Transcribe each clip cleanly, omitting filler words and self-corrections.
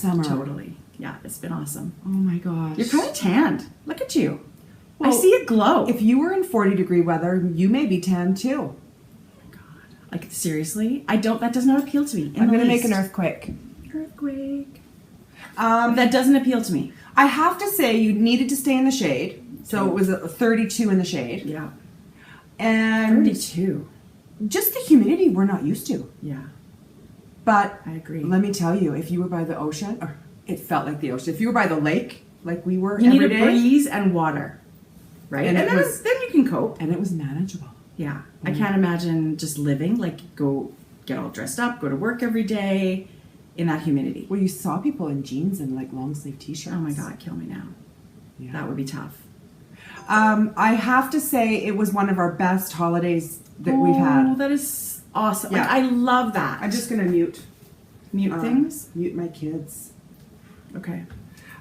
summer. Totally. Yeah, it's been awesome. Oh my gosh. You're kind of tanned. Look at you. Well, I see a glow. If you were in 40-degree weather, you may be tan too. Like, seriously? That does not appeal to me. I'm going to make an earthquake. Earthquake. That doesn't appeal to me. I have to say, you needed to stay in the shade. So it was a 32 in the shade. Yeah. And 32. Just the humidity we're not used to. Yeah. But I agree. Let me tell you, if you were by the ocean, or it felt like the ocean. If you were by the lake, like we were you every need day, a breeze and water. Right? And then you can cope. And it was manageable. Yeah. I can't imagine just living, like, go get all dressed up, go to work every day in that humidity. Well, you saw people in jeans and like long sleeve t-shirts. Oh my God, kill me now. Yeah. That would be tough. I have to say it was one of our best holidays that we've had. Oh, that is awesome. Yeah. Like, I love that. I'm just going to mute things. Mute my kids. Okay.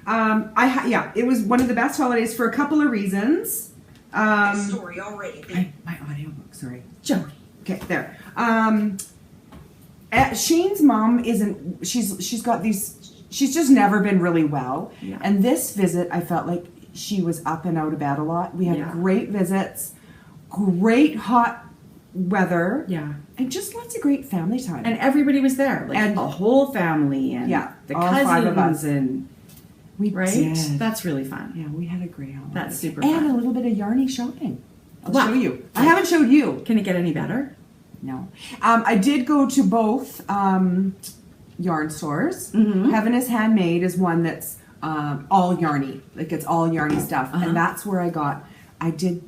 It was one of the best holidays for a couple of reasons. Story already. My audiobook, sorry. Jodi. Okay, there. Shane's mom isn't, she's got these, she's just never been really well. Yeah. And this visit, I felt like she was up and out of bed a lot. We had great visits, great hot weather. Yeah. And just lots of great family time. And everybody was there. Like, and the whole family and the all cousins 5 of us. and We right? did. That's really fun. Yeah, we had a great holiday. That's super and fun. a little bit of yarny shopping. I'll Wow. show you. I haven't showed you. Can it get any better? No. I did go to both yarn stores. Mm-hmm. Heaven is Handmade is one that's all yarny. Like, it's all yarny stuff. Uh-huh. And that's where I did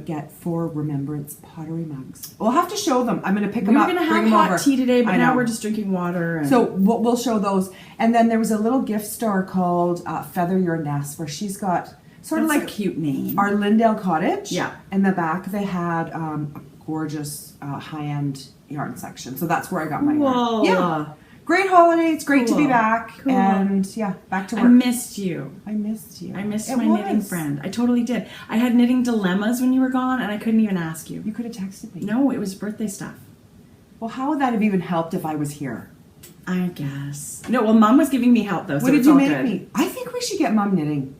get 4 Remembrance pottery mugs. We'll have to show them. I'm going to pick them up. We were going to bring have them hot over. tea today, but I now know. we're just drinking water. And... So we'll show those. And then there was a little gift store called Feather Your Nest, where she's got sort of That's like a cute name. our Lindale Cottage. Yeah. In the back, they had a gorgeous high-end yarn section. So that's where I got my Whoa. yarn. Yeah. Great holiday. It's great to be Cool. back. Cool. And yeah, back to work. I missed you. I missed you. I missed It my knitting was. friend. I totally did. I had knitting dilemmas when you were gone, and I couldn't even ask you. You could have texted me. No, it was birthday stuff. Well, how would that have even helped if I was here? I guess. No, well, Mom was giving me help, though, so What did it's you all make good. me? I think we should get Mom knitting.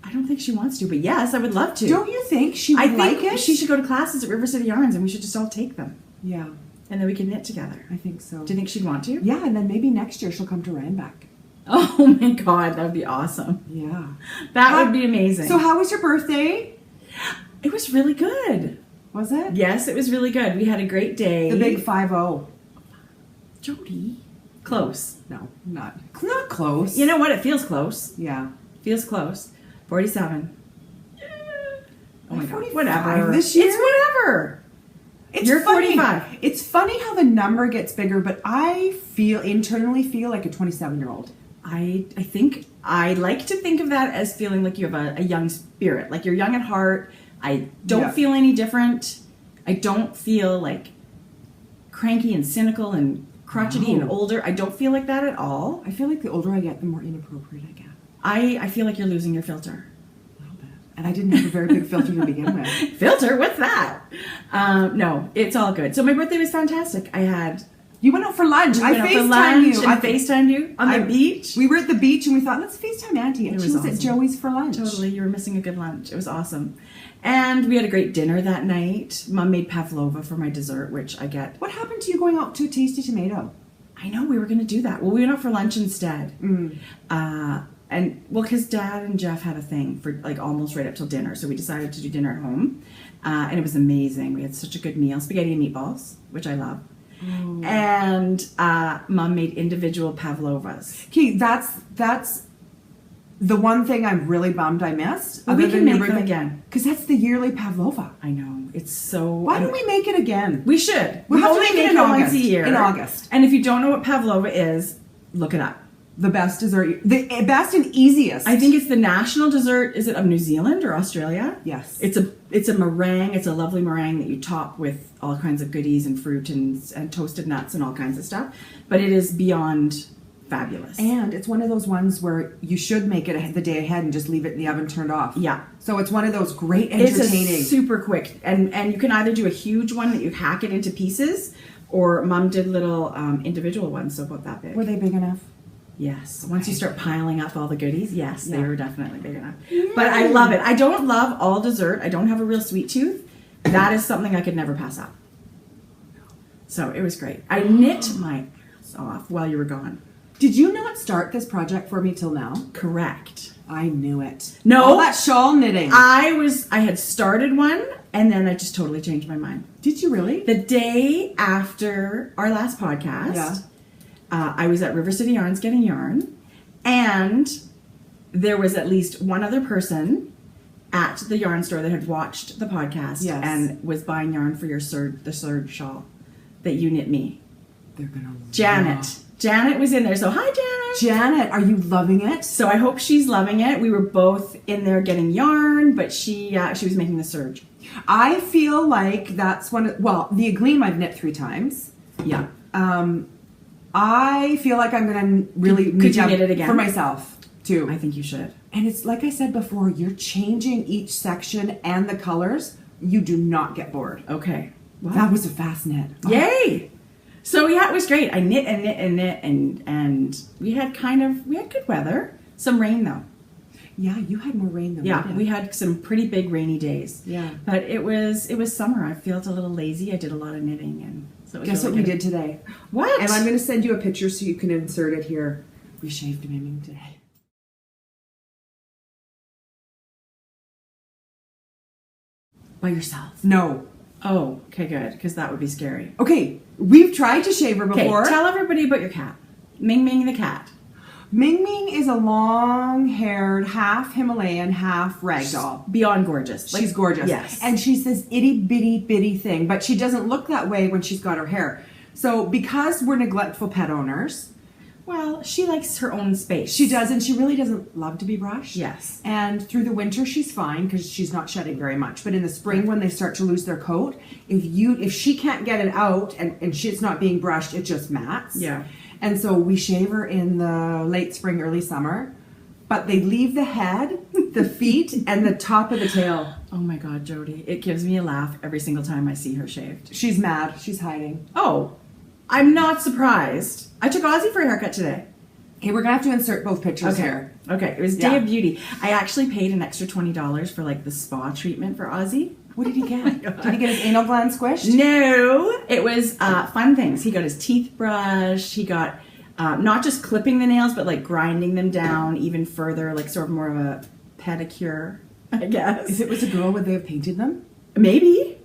I don't think she wants to, but yes, I would love to. Don't you think she would I think like it? she should go to classes at River City Yarns, and we should just all take them. Yeah, And then we can knit together. I think so. Do you think she'd want to? Yeah, and then maybe next year she'll come to Rhinebeck. Oh my God, that would be awesome. Yeah. That would be amazing. So how was your birthday? It was really good. Was it? Yes, it was really good. We had a great day. The big 5-0. Jodi. Close. No, not close. You know what? It feels close. Yeah. Feels close. 47. Oh my God. 45 Whatever. this year? It's whatever. You're funny. 45. It's funny how the number gets bigger, but I internally feel like a 27-year-old. I think I like to think of that as feeling like you have a young spirit. Like, you're young at heart. I don't feel any different. I don't feel like cranky and cynical and crotchety and older. I don't feel like that at all. I feel like the older I get, the more inappropriate I get. I feel like you're losing your filter. A little bit. And I didn't have a very big filter to begin with. Filter? What's that? No, it's all good. So my birthday was fantastic. You went out for lunch. We I went out for FaceTimed lunch you. and FaceTimed you on the beach. We were at the beach and we thought, let's FaceTime Auntie. And It she was was at awesome. Joey's for lunch. Totally, you were missing a good lunch. It was awesome. And we had a great dinner that night. Mom made pavlova for my dessert, which I get. What happened to you going out to Tasty Tomato? I know, we were going to do that. Well, we went out for lunch instead. Because Dad and Jeff had a thing for like almost right up till dinner. So we decided to do dinner at home. And it was amazing. We had such a good meal. Spaghetti and meatballs, which I love. Oh. And Mom made individual pavlovas. Okay, that's the one thing I'm really bummed I missed. Well, we can make them again. Because that's the yearly pavlova. I know. It's so... Why don't we make it again? We should. We'll have to only make it make in it once August. a year. In August. And if you don't know what pavlova is, look it up. The best dessert. The best and easiest. I think it's the national dessert. Is it of New Zealand or Australia? Yes. It's a meringue. It's a lovely meringue that you top with all kinds of goodies and fruit and toasted nuts and all kinds of stuff. But it is beyond fabulous. And it's one of those ones where you should make it the day ahead and just leave it in the oven turned off. Yeah. So it's one of those great entertaining. It's super quick. And you can either do a huge one that you hack it into pieces, or Mom did little individual ones, so about that big. Were they big enough? Yes. Once you start piling up all the goodies, yes, they Yeah. were definitely big enough. But I love it. I don't love all dessert. I don't have a real sweet tooth. That is something I could never pass up. So it was great. I knit my ass off while you were gone. Did you not start this project for me till now? Correct. I knew it. No. All that shawl knitting. I had started one and then I just totally changed my mind. Did you really? The day after our last podcast, Yeah. I was at River City Yarns getting yarn, and there was at least one other person at the yarn store that had watched the podcast Yes. and was buying yarn for the serge shawl that you knit me. They're gonna Janet. love- Janet was in there, so hi Janet. Janet, are you loving it? So I hope she's loving it. We were both in there getting yarn, but she was making the serge. I feel like that's one of, well, the Agleam I've knit 3 times. Yeah. I feel like I'm gonna really Could need you to- knit it again? for myself too. I think you should. And it's like I said before, you're changing each section and the colors. You do not get bored. Okay. Well, That was a fast knit. yay! So yeah, it was great. I knit and knit and knit and we had good weather. Some rain though. Yeah, you had more rain than Yeah, we did. we had some pretty big rainy days. Yeah. But it was summer. I felt a little lazy. I did a lot of knitting and so it was Guess really what we good. did today? What? And I'm going to send you a picture so you can insert it here. We shaved Miming today. By yourself. No. Oh, okay, good, because that would be scary. Okay, we've tried to shave her Okay, before. tell everybody about your cat. Ming Ming the cat. Ming Ming is a long-haired, half Himalayan, half ragdoll. Beyond gorgeous. She's gorgeous. Yes. And she's this itty-bitty thing, but she doesn't look that way when she's got her hair. So because we're neglectful pet owners, well, she likes her own space. she does, and she really doesn't love to be brushed. Yes. And through the winter, she's fine because she's not shedding very much. But in the spring, when they start to lose their coat, if she can't get it out and it's not being brushed, it just mats. Yeah. And so we shave her in the late spring, early summer. But they leave the head, the feet, and the top of the tail. Oh my God, Jodi. It gives me a laugh every single time I see her shaved. She's mad. She's hiding. Oh, I'm not surprised. I took Ozzy for a haircut today. Okay, we're going to have to insert both pictures here. Okay. It was Day Yeah. of Beauty. I actually paid an extra $20 for like the spa treatment for Ozzy. What did he get? God. Did he get his anal gland squished? No, it was fun things. He got his teeth brushed. He got not just clipping the nails, but like grinding them down even further, like sort of more of a pedicure, I guess. If it was a girl, would they have painted them? Maybe.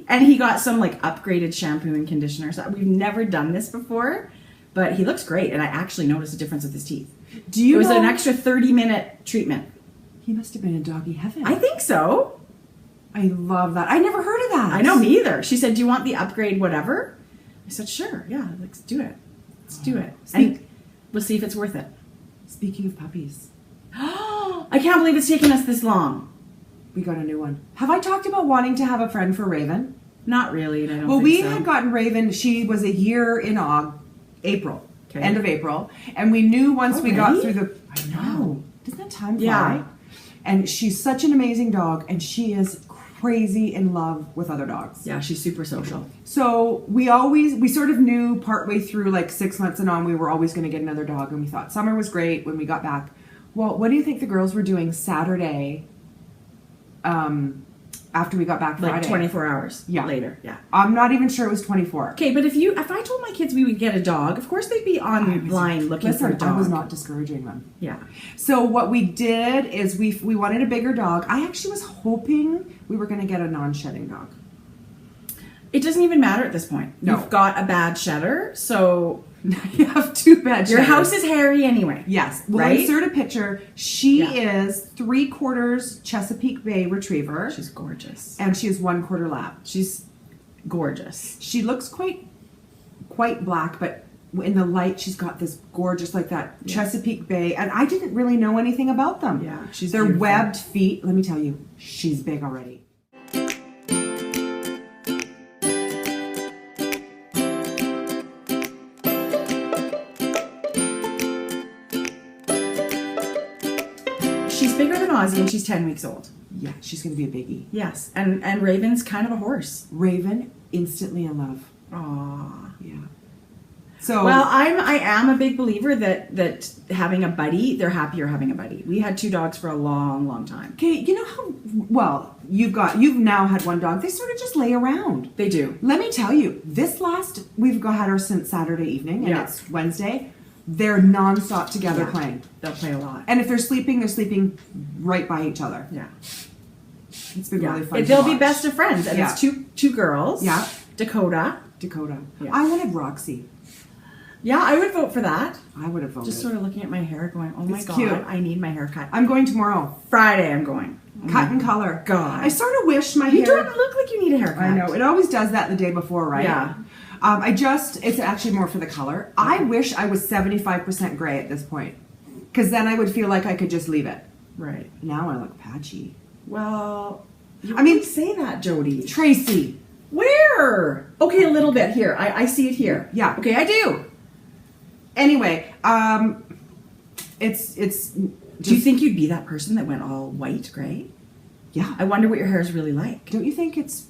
And he got some like upgraded shampoo and conditioner. So we've never done this before, but he looks great. And I actually noticed a difference with his teeth. Do you It was know? an extra 30-minute treatment. He must have been in doggy heaven. I think so. I love that. I never heard of that. I know, me either. She said, do you want the upgrade whatever? I said, sure. Yeah, let's do it. Let's do it. And we'll see if it's worth it. Speaking of puppies, I can't believe it's taken us this long. we got a new one. Have I talked about wanting to have a friend for Raven? Not really. And I don't Well, think we so. had gotten Raven. She was a year in April, Okay. end of April, and we knew once we got Already? through the. I know. Doesn't that time fly? Yeah. And she's such an amazing dog, and she is crazy in love with other dogs. Yeah, she's super social. So we sort of knew partway through, like 6 months and on, we were always going to get another dog, and we thought summer was great when we got back. Well, what do you think the girls were doing Saturday after we got back Friday? Like 24 hours later. Yeah. I'm not even sure it was 24. Okay, but if I told my kids we would get a dog, of course they'd be online looking for a Listen, dog. I was not discouraging them. Yeah. So what we did is we wanted a bigger dog. I actually was hoping we were going to get a non-shedding dog. It doesn't even matter at this point. No. You've got a bad shedder, so You have 2 bad your shedders. house is hairy anyway. Yes. We'll Right? insert a picture. She Yeah. is 3/4 Chesapeake Bay Retriever. She's gorgeous. And she is 1/4 Lab. She's gorgeous. She looks quite black, but in the light, she's got this gorgeous, like that Chesapeake Bay. And I didn't really know anything about them. Yeah, she's They're beautiful. webbed feet. Let me tell you, she's big already. She's bigger than Ozzy and she's 10 weeks old. Yeah, she's going to be a biggie. Yes, and Raven's kind of a horse. Raven, instantly in love. Aww. Yeah. So Well, I am a big believer that having a buddy, they're happier having a buddy. We had 2 dogs for a long, long time. okay, you know how well you've now had one dog. They sort of just lay around. They do. Let me tell you, had her since Saturday evening, and it's Wednesday. They're nonstop together playing. They'll play a lot. And if they're sleeping right by each other. Yeah. It's been really fun. They'll to be watch. best of friends, and it's two girls. Yeah. Dakota. Yeah. Yeah. I wanted Roxy. Yeah, I would vote for that. I would have voted. Just sort of looking at my hair, going, "Oh my It's god, cute. I need my haircut." I'm going tomorrow. Friday, I'm going. Cut and color. God. I sort of wish my You hair. don't look like you need a haircut. I know. It always does that the day before, right? Yeah. It's actually more for the color. I wish I was 75% gray at this point. Because then I would feel like I could just leave it. Right. Now I look patchy. Well, I mean, say that, Jodi. Tracie. Where? Okay, a little bit here. I see it here. Yeah. Okay, I do. Anyway, it's Do you think you'd be that person that went all white, gray? Yeah. I wonder what your hair is really like. Don't you think it's...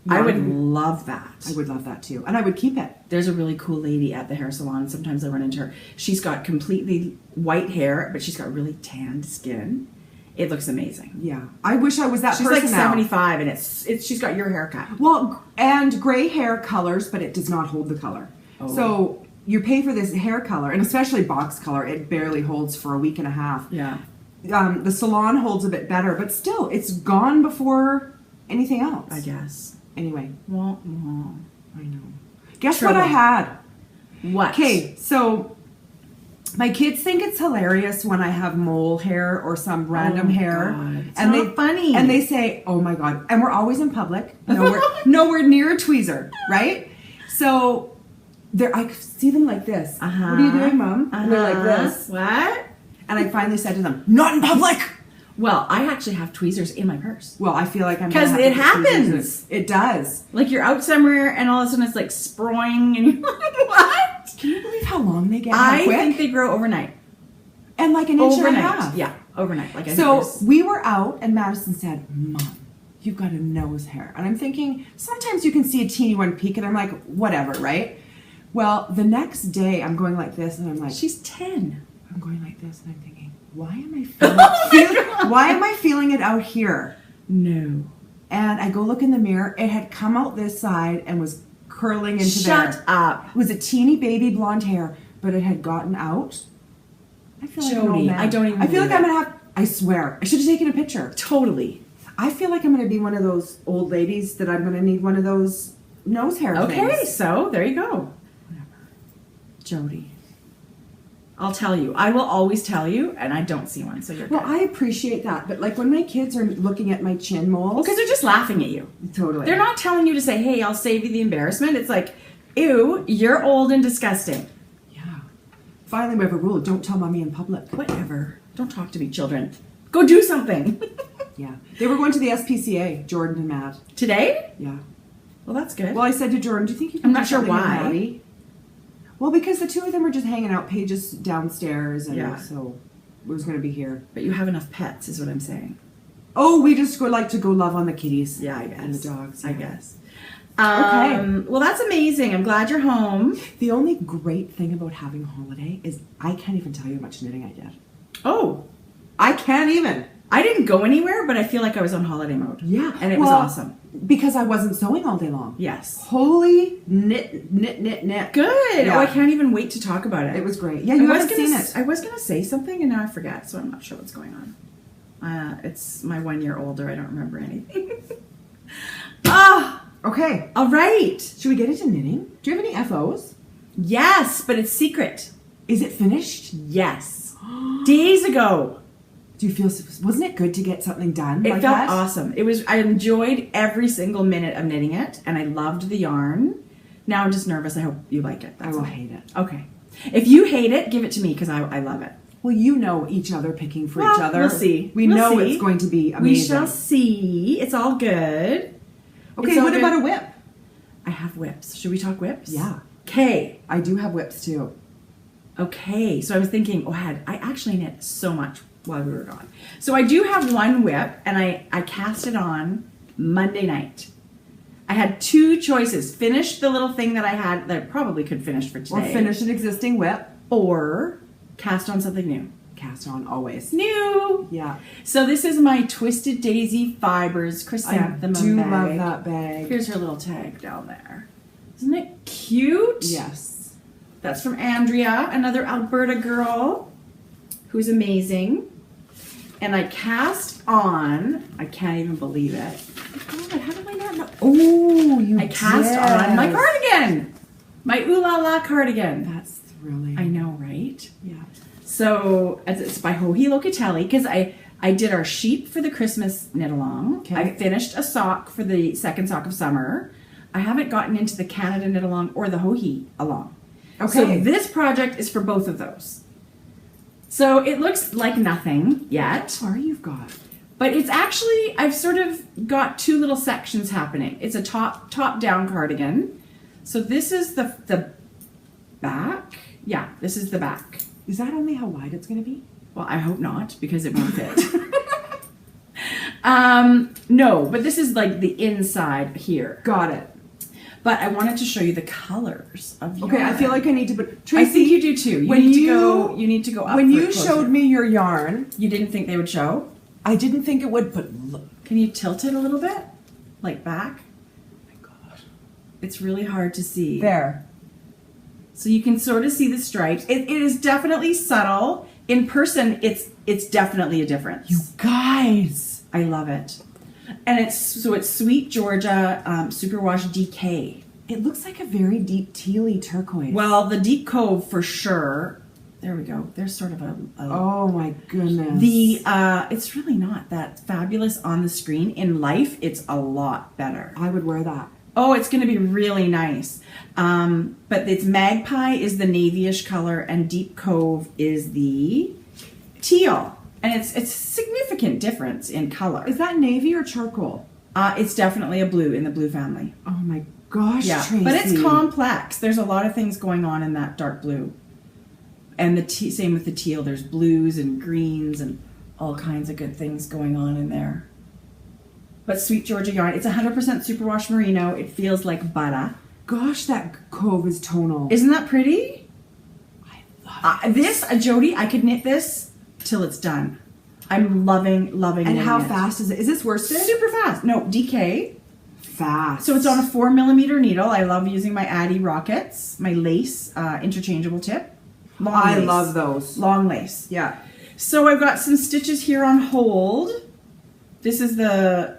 I would love that. I would love that too. And I would keep it. There's a really cool lady at the hair salon. Sometimes I run into her. She's got completely white hair, but she's got really tanned skin. It looks amazing. Yeah. I wish I was that She's person like now. 75, and it's she's got your haircut. Well, and gray hair colors, but it does not hold the color. Oh. So you pay for this hair color, and especially box color, it barely holds for a week and a half. Yeah. The salon holds a bit better, but still, it's gone before anything else. I guess. Anyway, Well, I know. Guess Trouble. what I had? what? Okay, so my kids think it's hilarious when I have mole hair or some random my hair, God. It's and not funny. and they say, "Oh my god!" And we're always in public, nowhere near a tweezer, right? So I see them like this. What are you doing, Mom? And they're like this. What? And I finally said to them, "Not in public." Well, I actually have tweezers in my purse. Well, I feel like I'm 'Cause gonna have it to put tweezers in happens. It does. Like you're out somewhere and all of a sudden it's like sproing and you're like, what? Can you believe how long they get? How I quick? think they grow overnight. And like an inch and a Overnight. half. Yeah, overnight. Like I think So there's- we were out, and Madison said, "Mom, you've got a nose hair." And I'm thinking, sometimes you can see a teeny one peek, and I'm like, whatever, right? Well, the next day, I'm going like this, and I'm like, she's 10. I'm going like this, and I'm thinking, why am I Oh why am I feeling it out here? No. And I go look in the mirror. It had come out this side and was curling into there. Shut up. It was a teeny baby blonde hair, but it had gotten out. I feel like an old Jodi, man. I don't even I feel like believe I'm gonna have. I swear, I should have taken a picture. Totally. I feel like I'm gonna be one of those old ladies that I'm gonna need one of those nose hair Okay, things. so there you go. Jodi. I'll tell you. I will always tell you, and I don't see one, so you're Well, good. I appreciate that, but like when my kids are looking at my chin moles, Because they're just laughing at you. totally, They're not telling you to say, hey, I'll save you the embarrassment. It's like, ew, you're old and disgusting. Yeah. Finally, we have a rule: don't tell mommy in public. Whatever. Don't talk to me, children. Go do something. Yeah. They were going to the SPCA, Jordan and Matt. Today? Yeah. Well, that's good. Well, I said to Jordan, "Do you think you can?" I'm do not sure something with why. Maddie?" Well, because the two of them were just hanging out, Paige's downstairs, and Yeah. so we was going to be here. But you have enough pets, is what I'm saying. Oh, we just like to go love on the kitties. Yeah, I guess. And the dogs. I yeah. guess. Okay. Well, that's amazing. I'm glad you're home. The only great thing about having a holiday is I can't even tell you how much knitting I did. Oh, I can't even. I didn't go anywhere, but I feel like I was on holiday mode. Yeah. And it was Well, awesome. Because I wasn't sewing all day long. Yes. Holy knit. Good. Yeah. Oh, I can't even wait to talk about it. It was great. Yeah, you haven't seen it. I was gonna say something and now I forgot, so I'm not sure what's going on. It's my 1 year older. I don't remember anything. Okay. All right. Should we get into knitting? Do you have any FOs? Yes, but it's secret. Is it finished? Yes. Days ago. Do you feel, wasn't it good to get something done? It like felt that? awesome. I enjoyed every single minute of knitting it, and I loved the yarn. Now I'm just nervous. I hope you like it. I will hate it. Okay. If you hate it, give it to me because I love it. Well, you know each other picking for Well, each other. we'll see. We We'll know see. it's going to be amazing. We shall see. It's all good. Okay, It's all what good. about a whip? I have whips. Should we talk whips? Yeah. Okay. I do have whips too. Okay. So I was thinking, I actually knit so much while we were gone. So I do have one whip, and I cast it on Monday night. I had two choices. Finish the little thing that I had that I probably could finish for Or today. finish an existing whip. Or cast on something new. Cast on always. New! Yeah. So this is my Twisted Daisy Fibers I chrysanthemum do bag. love that bag. Here's her little tag down there. Isn't it cute? Yes. That's from Andrea, another Alberta girl who's amazing. And I cast on, I can't even believe it. Oh God, how do I not know? Oh, you I cast on my cardigan. My Ooh La La cardigan. That's thrilling. I know, right? Yeah. So it's by Joji Locatelli because I did our sheep for the Christmas knit along. Okay. I finished a sock for the second sock of summer. I haven't gotten into the Canada knit along or the Joji along. Okay. So this project is for both of those. So it looks like nothing yet, How far you've got. but it's actually, I've sort of got two little sections happening. It's a top down cardigan. So this is the back. Yeah, this is the back. Is that only how wide it's going to be? Well, I hope not because it won't fit. No, but this is like the inside here. Got it. But I wanted to show you the colors of yarn. Okay, I feel like I need to. But I Tracy, think you do too. when You need to go up. when for you it closer. showed me your yarn, you didn't think they would show. I didn't think it would. But look, Can you tilt it a little bit, like back? oh my God, It's really hard to see. there. So you can sort of see the stripes. It is definitely subtle. In person, it's definitely a difference. You guys. I love it. And it's Sweet Georgia Superwash DK. It looks like a very deep tealy turquoise. Well, the Deep Cove for sure. There we go. There's sort of a oh my goodness. it's really not that fabulous on the screen. In life, it's a lot better. I would wear that. Oh, it's going to be really nice. But it's Magpie is the navyish color and Deep Cove is the teal. And it's a significant difference in color. Is that navy or charcoal? It's definitely a blue in the blue family. Oh my gosh, Yeah, Tracy. but it's complex. There's a lot of things going on in that dark blue. And the same with the teal. There's blues and greens and all kinds of good things going on in there. But Sweet Georgia yarn, it's 100% superwash merino. It feels like butter. Gosh, that cove is tonal. Isn't that pretty? I love it. This, Jodi, I could knit this till it's done. I'm loving And knitting how it. fast is it? Is this worsted? Super fast. No, DK. Fast. So it's on a 4mm needle. I love using my Addy Rockets, my lace interchangeable tip. Long I lace. love those. Long lace. Yeah. So I've got some stitches here on hold. This is the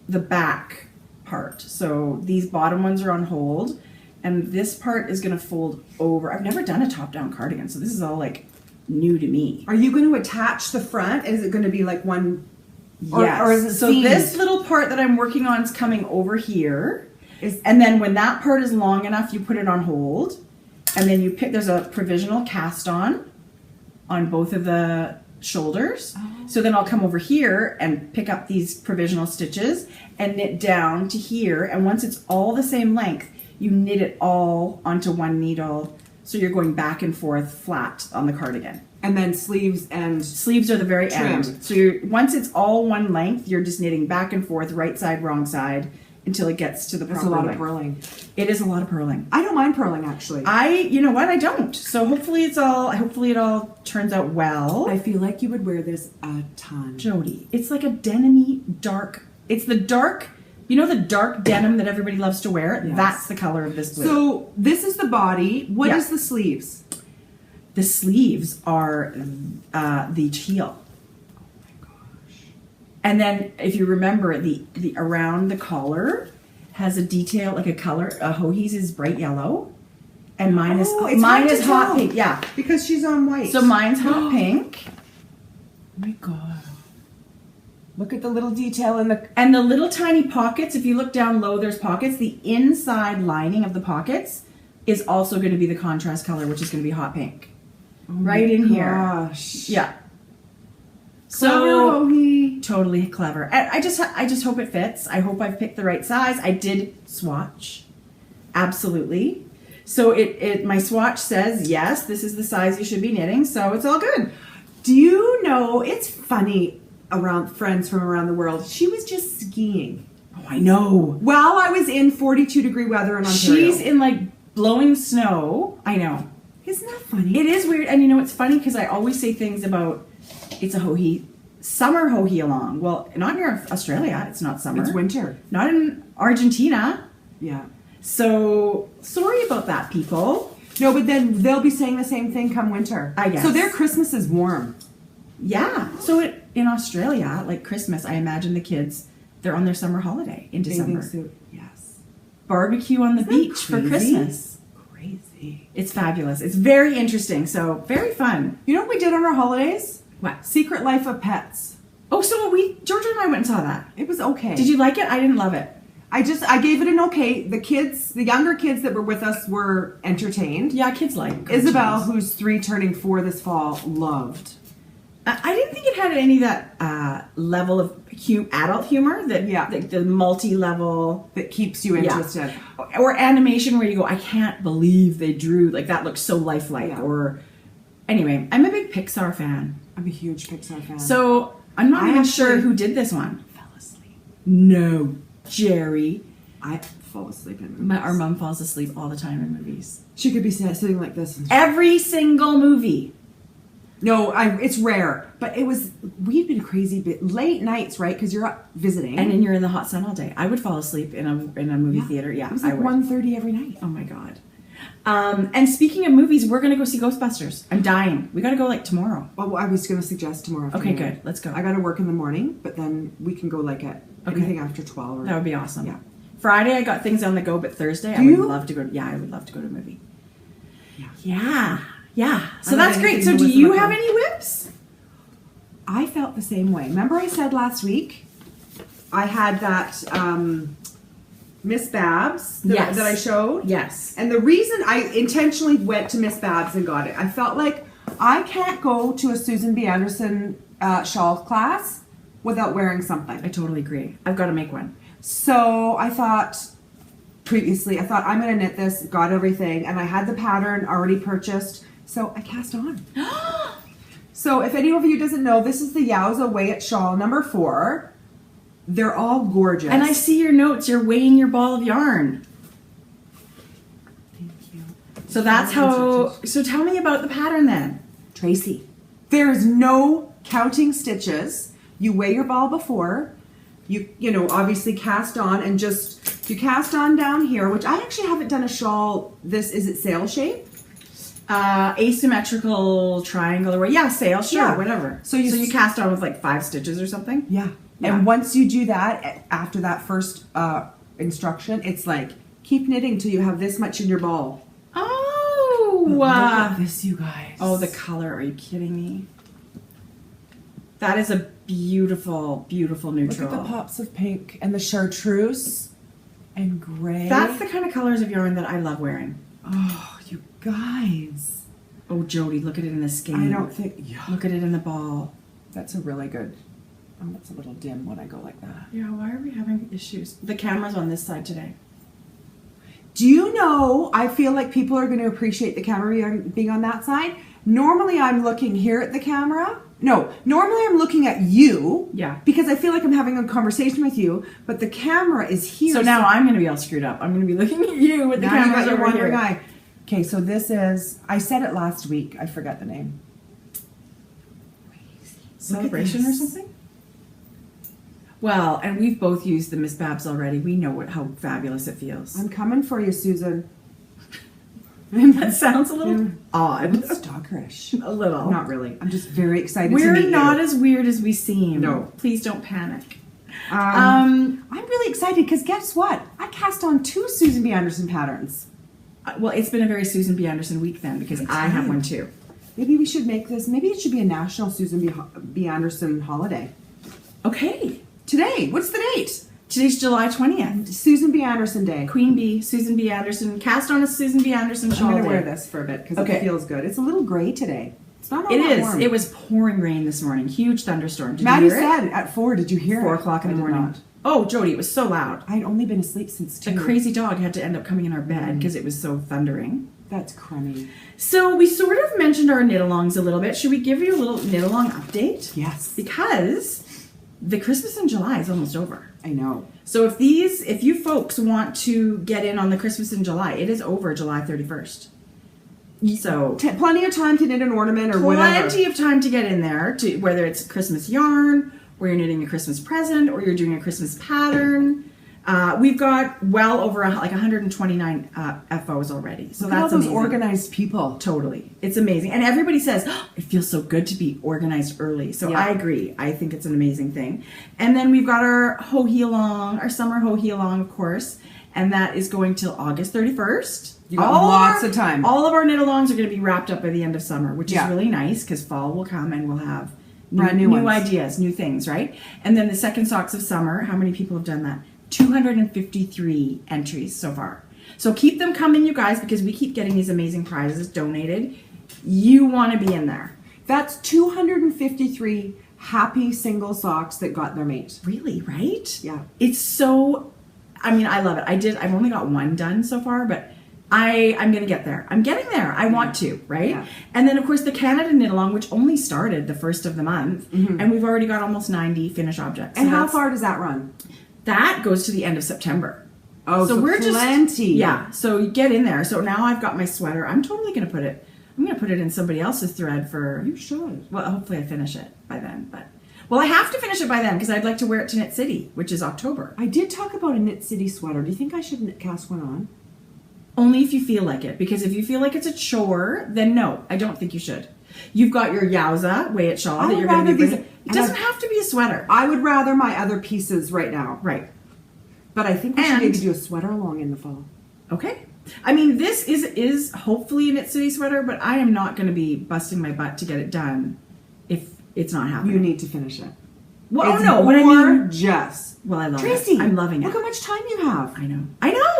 back part. So these bottom ones are on hold. And this part is going to fold over. I've never done a top-down cardigan, so this is all like new to me. Are you going to attach the front? Is it going to be like one? Yes. Or is it so seamed? this little part that I'm working on is coming over here. Is- And then when that part is long enough, you put it on hold. And then you pick, there's a provisional cast on both of the shoulders. Oh. So then I'll come over here and pick up these provisional stitches and knit down to here. And once it's all the same length, you knit it all onto one needle. So you're going back and forth flat on the cardigan. And then sleeves and Sleeves are the very Trim. end. So once it's all one length, you're just knitting back and forth, right side, wrong side, until it gets to the that's proper a lot length. of purling. It is a lot of purling. I don't mind purling actually. You know what? I don't. So hopefully it all turns out well. I feel like you would wear this a ton. Jodi, it's like a denim-y dark. It's the dark, the dark denim that everybody loves to wear. Yes. That's the color of this blue. So this is the body. What Yeah. is the sleeves? The sleeves are the teal. And then, if you remember, the around the collar has a detail like a color. Joji's is bright yellow, and mine is Oh, it's hard to hot tell. pink. Yeah, Because she's on white. so mine's hot pink, Oh my god. Look at the little detail in the. and the little tiny pockets. If you look down low, there's pockets. The inside lining of the pockets is also going to be the contrast color, which is going to be hot pink, right in here. Gosh. Yeah. Clever, Joji. Totally clever. And I just hope it fits. I hope I've picked the right size. I did swatch. Absolutely. So my swatch says, yes, this is the size you should be knitting, so it's all good. Do you know, it's funny around friends from around the world. She was just skiing. I know. While I was in 42-degree weather in Ontario. She's in like blowing snow. I know. Isn't that funny? It is weird. And you know, it's funny because I always say things about it's a summer ho-he along. Well, not near Australia. It's not summer. It's winter. Not in Argentina. Yeah. So sorry about that, people. No, but then they'll be saying the same thing come winter. I guess. So their Christmas is warm. Yeah. So in Australia, like Christmas, I imagine the kids, they're on their summer holiday in December. Bathing suit. Yes. Barbecue on the Isn't that beach for crazy? Christmas. Crazy. It's fabulous. It's very interesting. So very fun. You know what we did on our holidays? What? Secret Life of Pets. Oh, so Georgia and I went and saw that. It was okay. Did you like it? I didn't love it. I gave it an okay. The younger kids that were with us were entertained. Yeah, kids like Isabel, cartoons. who's 3 turning 4 this fall, loved. I didn't think it had any of that level of adult humor. The multi-level That keeps you interested. or animation where you go, I can't believe they drew like that. Looks so lifelike. Yeah. Or anyway, I'm a big Pixar fan, I'm a huge Pixar fan. so I'm not I even sure actually- who did this one. fell asleep. No, Jerry. I fall asleep in movies. Our mom falls asleep all the time in movies. She could be sitting like this. And Every single movie. no, it's rare. But we'd been crazy late nights, right? Because you're up visiting. And then you're in the hot sun all day. I would fall asleep in a movie theater. Yeah, It was I like would. 1:30 every night. Oh my god. And speaking of movies, we're gonna go see Ghostbusters. I'm dying. We gotta go like tomorrow. Well, I was going to suggest tomorrow Okay, afternoon. good. Let's go. I got to work in the morning, but then we can go like at anything after 12. Or, That would be awesome. Yeah. Friday I got things on the go, but Thursday I Do would you? love to go. Yeah, I would love to go to a movie. Yeah. Yeah. So I love that's great. anything So do Melissa you McCarthy. have any whips? I felt the same way. Remember I said last week I had that Miss Babs Yes. that I showed? Yes. And the reason I intentionally went to Miss Babs and got it, I felt like I can't go to a Susan B. Anderson shawl class without wearing something. I totally agree. I've got to make one. So I thought I'm going to knit this, got everything, and I had the pattern already purchased, so I cast on. So if any of you doesn't know, this is the Yowza Weigh It shawl number 4. They're all gorgeous. And I see your notes. You're weighing your ball of yarn. Thank you. So that's how. So tell me about the pattern then. Tracie. There is no counting stitches. You weigh your ball before. You obviously cast on and you cast on down here, which I actually haven't done a shawl. Is it sail shape? Asymmetrical triangle or yeah, sail, sure, Yeah. whatever. So So you you cast on with like 5 stitches or something? Yeah. Yeah. And once you do that, after that first instruction, it's like, keep knitting till you have this much in your ball. Oh, Look at this, you guys. oh, the color. Are you kidding me? That is a beautiful, beautiful Look neutral. at the pops of pink and the chartreuse and gray. That's the kind of colors of yarn that I love wearing. Oh, you guys. Oh, Jodi, look at it in the skein. I don't think... Yeah. Look at it in the ball. That's a really good... Oh, it's a little dim when I go like that. Yeah, why are we having issues? The camera's on this side today. Do you know, I feel like people are going to appreciate the camera being on that side. Normally I'm looking here at the camera. No, normally I'm looking at you. Yeah. Because I feel like I'm having a conversation with you, but the camera is here. So now I'm going to be all screwed up. I'm going to be looking at you with the now you camera got your over wandering here. eye. Okay, so this is, I said it last week. I forgot the name. Celebration or this. something? Well, and we've both used the Miss Babs already. We know how fabulous it feels. I'm coming for you, Susan. That sounds a little odd. It's stalkerish. A little. Not really. I'm just very excited to We're meet not you. as weird as we seem. No. Please don't panic. I'm really excited because guess what? I cast on 2 Susan B. Anderson patterns. Well, it's been a very Susan B. Anderson week then because I have one too. Maybe we should make this, maybe it should be a national Susan B. Anderson holiday. Okay. Today, what's the date? Today's July 20th. Susan B. Anderson Day. Queen Bee, Susan B. Anderson, cast on a Susan B. Anderson shawl I'm going to day. wear this for a bit because Okay. it feels good. It's a little gray today. It's not all It that is. warm. It was pouring rain this morning. Huge thunderstorm. Did Maddie you hear said at 4, did you hear 4 it? o'clock in I the did morning. not. Oh, Jodi, it was so loud. I'd only been asleep since 2. The crazy dog had to end up coming in our bed because it was so thundering. That's crummy. So we sort of mentioned our knit-alongs a little bit. Should we give you a little knit-along update? Yes. Because the Christmas in July is almost over. I know. So if you folks want to get in on the Christmas in July, it is over July 31st. So Plenty of time to knit an ornament or whatever. Plenty of time to get in there, to whether it's Christmas yarn, or you're knitting a Christmas present, or you're doing a Christmas pattern. We've got well over 129 FOs already. So Look at that's all those amazing. organized people. Totally. It's amazing. And everybody says, oh, it feels so good to be organized early. So Yeah. I agree. I think it's an amazing thing. And then we've got our Ho-He-Along, our summer Ho-He-Along, of course. And that is going till August 31st. You got lots of time. All of our knit-alongs are going to be wrapped up by the end of summer, which Yeah. is really nice because fall will come and we'll have Brand new ones. ideas, new things, right? And then the second socks of summer, how many people have done that? 253 entries so far. So keep them coming, you guys, because we keep getting these amazing prizes donated. You want to be in there. That's 253 happy single socks that got their mate. Really, right? Yeah. It's so, I mean, I love it. I've only got one done so far, but I'm going to get there. I'm getting there. I want to, right? Yeah. And then, of course, the Canada Knit Along, which only started the first of the month, Mm-hmm. and we've already got almost 90 finished objects. And So how that's- far does that run? That goes to the end of September. Oh, so we're plenty. Yeah, so you get in there. So now I've got my sweater. I'm totally going to put it in somebody else's thread for, You should. well, hopefully I finish it by then. But, well, I have to finish it by then because I'd like to wear it to Knit City, which is October. I did talk about a Knit City sweater. Do you think I should cast one on? Only if you feel like it, because if you feel like it's a chore, then no, I don't think you should. You've got your Yowza Way-It shawl I that would you're going to rather be these- bringing. It doesn't have to be a sweater. I would rather my other pieces right now. Right. But I think we should And- maybe do a sweater along in the fall. Okay. I mean, this is hopefully a Knit City sweater, but I am not going to be busting my butt to get it done if it's not happening. You need to finish it. Well, It's oh no, but I mean, gorgeous. well, I love Tracy, it. I'm loving it. Look how much time you have. I know.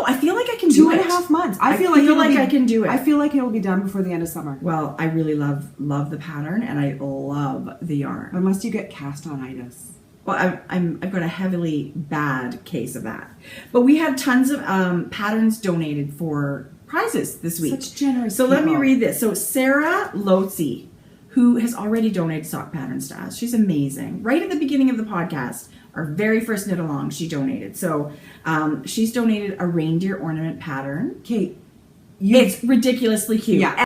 I feel like I can do Two it. and a half months. I feel feel like I can do it. I feel like it'll be done before the end of summer. Well, I really love the pattern, and I love the yarn. Unless you get cast on itis. Well, I've got a heavily bad case of that. But we had tons of patterns donated for prizes this week. Such generous So let me people. read this. So Sarah Lotzi, who has already donated sock patterns to us. She's amazing. Right at the beginning of the podcast, our very first knit along, she donated. So she's donated a reindeer ornament pattern. Kate, It's ridiculously cute. Yeah.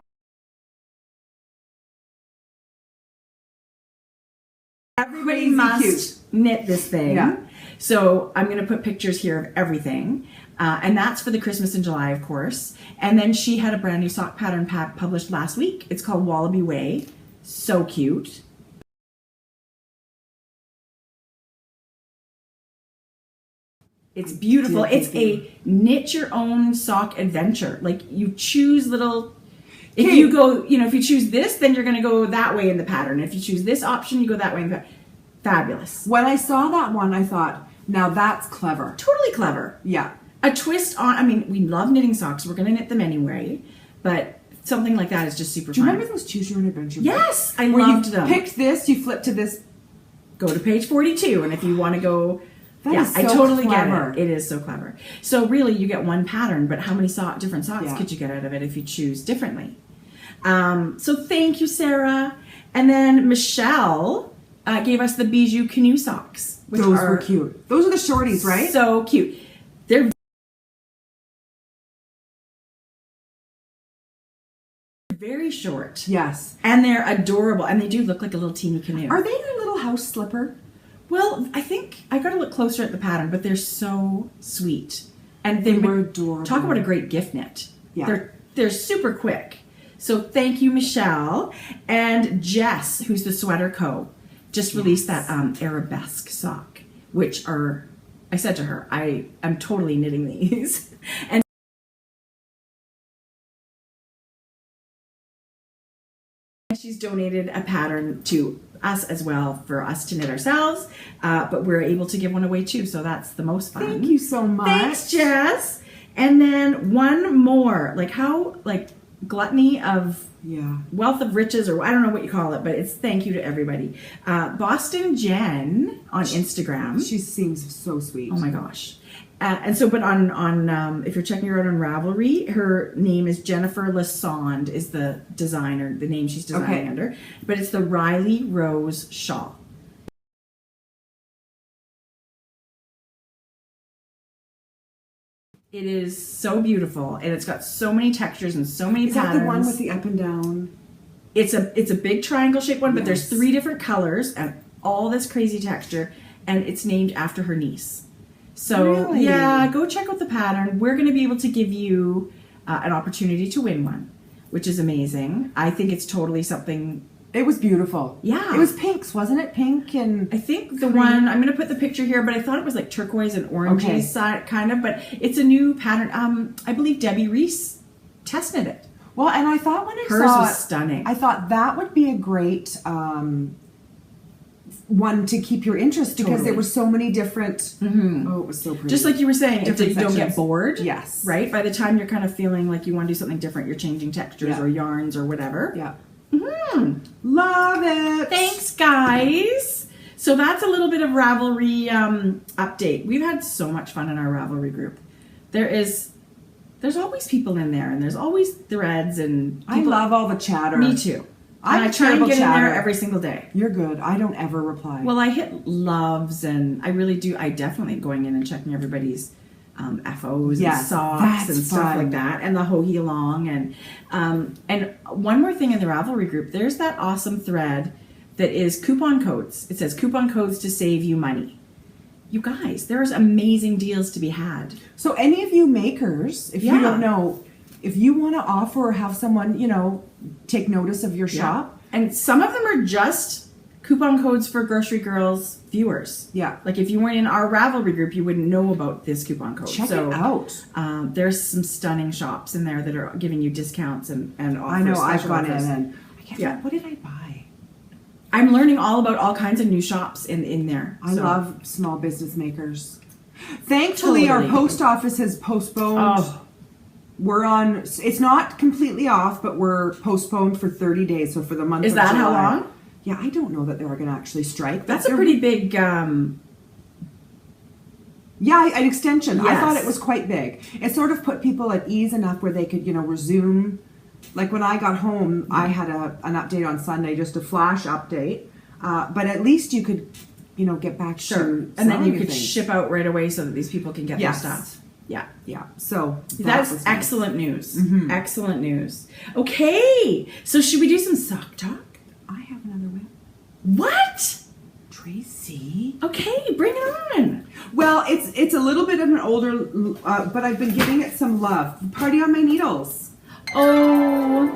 Everybody Crazy must cute. knit this thing. Yeah. So I'm going to put pictures here of everything. And that's for the Christmas in July, of course. And then she had a brand new sock pattern pack published last week. It's called Wallaby Way. So cute. It's beautiful. It's a knit your own sock adventure. Like you choose little. If Okay. you go, if you choose this, then you're going to go that way in the pattern. If you choose this option, you go that way in the pattern. Fabulous. when I saw that one, I thought, now that's clever. Totally clever. Yeah. A twist on, I mean, we love knitting socks. We're going to knit them anyway. But something like that is just super Do you fun. remember those Choose Your Own Adventure? Yes, I Where loved you them. picked this, you flip to this. Go to page 42, and if you want to go, That yeah, is I so totally clever. get it. It is so clever. So really, you get one pattern, but how many different socks Yeah. could you get out of it if you choose differently? So thank you, Sarah. And then Michelle gave us the Bijou Canoe socks, which Those are were cute. Those are the shorties, right? so cute. They're very short. Yes. And they're adorable, and they do look like a little teeny canoe. Are they your little house slipper? Well, I think I got to look closer at the pattern, but they're so sweet, and They were adorable. Talk about a great gift knit. Yeah. They're super quick. So thank you, Michelle, and Jess, who's the Sweater Co. Just released that arabesque sock, which are. I said to her, I am totally knitting these, and. She's donated a pattern to us as well for us to knit ourselves, but we're able to give one away too, so that's the most fun. Thank you so much. Thanks, Jess. And then one more, gluttony of wealth of riches, or I don't know what you call it, but it's thank you to everybody. Boston Jen on Instagram. She seems so sweet. Oh my gosh. And so, but on if you're checking her out on Ravelry, her name is Jennifer Lassonde is the designer, the name she's designing under. But it's the Riley Rose shawl. It is so beautiful, and it's got so many textures and so many Is patterns. that the one with the up and down? It's a big triangle shaped one, but there's Yes. 3 different colors and all this crazy texture, and it's named after her niece. So Really? yeah, go check out the pattern. We're going to be able to give you an opportunity to win one, which is amazing. I think it's totally something. It was beautiful. Yeah. It was pinks, wasn't it? Pink and I think the one, I'm going to put the picture here, but I thought it was like turquoise and orangey Okay. side, kind of, but it's a new pattern. I believe Debbie Reese tested it. well, and I thought when I Hers saw was it, stunning. I thought that would be a great one to keep your interest because Totally. there were so many different. Oh, it was so pretty. Just like you were saying, if Different you don't get sections. bored, Yes. right? By the time you're kind of feeling like you want to do something different, you're changing textures Yeah. or yarns or whatever. Yeah. Love it. Thanks, guys. So that's a little bit of Ravelry update. We've had so much fun in our Ravelry group. There's always people in there, and there's always threads and I people. love all the chatter. Me too. I'm And I a try and terrible get in there chatter. every single day. You're good. I don't ever reply. Well, I hit loves, and I really do. I definitely going in and checking everybody's FOs Yes, and socks that's and stuff fun. like that, and the ho-he long, and one more thing in the Ravelry group. There's that awesome thread that is coupon codes. It says coupon codes to save you money. You guys, there's amazing deals to be had. So any of you makers, if Yeah. you don't know, if you want to offer or have someone, take notice of your shop. And some of them are just coupon codes for Grocery Girls viewers. Yeah. Like if you weren't in our Ravelry group, you wouldn't know about this coupon code. Check it out. There's some stunning shops in there that are giving you discounts and offers. I know I've special gone in offers. and I can't Yeah. remember, what did I buy? I'm learning all about all kinds of new shops in there. I So- love small business makers. Thankfully, our Totally. post office has postponed. Oh, We're on. It's not completely off, but we're postponed for 30 days. So for the month. is of that how July. long? Yeah, I don't know that they're going to actually strike. but That's a they're- pretty big. Yeah, an extension. I thought Yes. it was quite big. It sort of put people at ease enough where they could, resume. Like when I got home, I had an update on Sunday, just a flash update. But at least you could, get back Sure. to And then selling you your could things. ship out right away so that these people can get Yes. their stuff. Yeah. Yeah. So That's was nice. excellent news. Mm-hmm. Excellent news. Okay. So should we do some sock talk? I have another one. What? Tracie. Okay, bring it on. Well, it's a little bit of an older, but I've been giving it some love. Party on My Needles. Oh.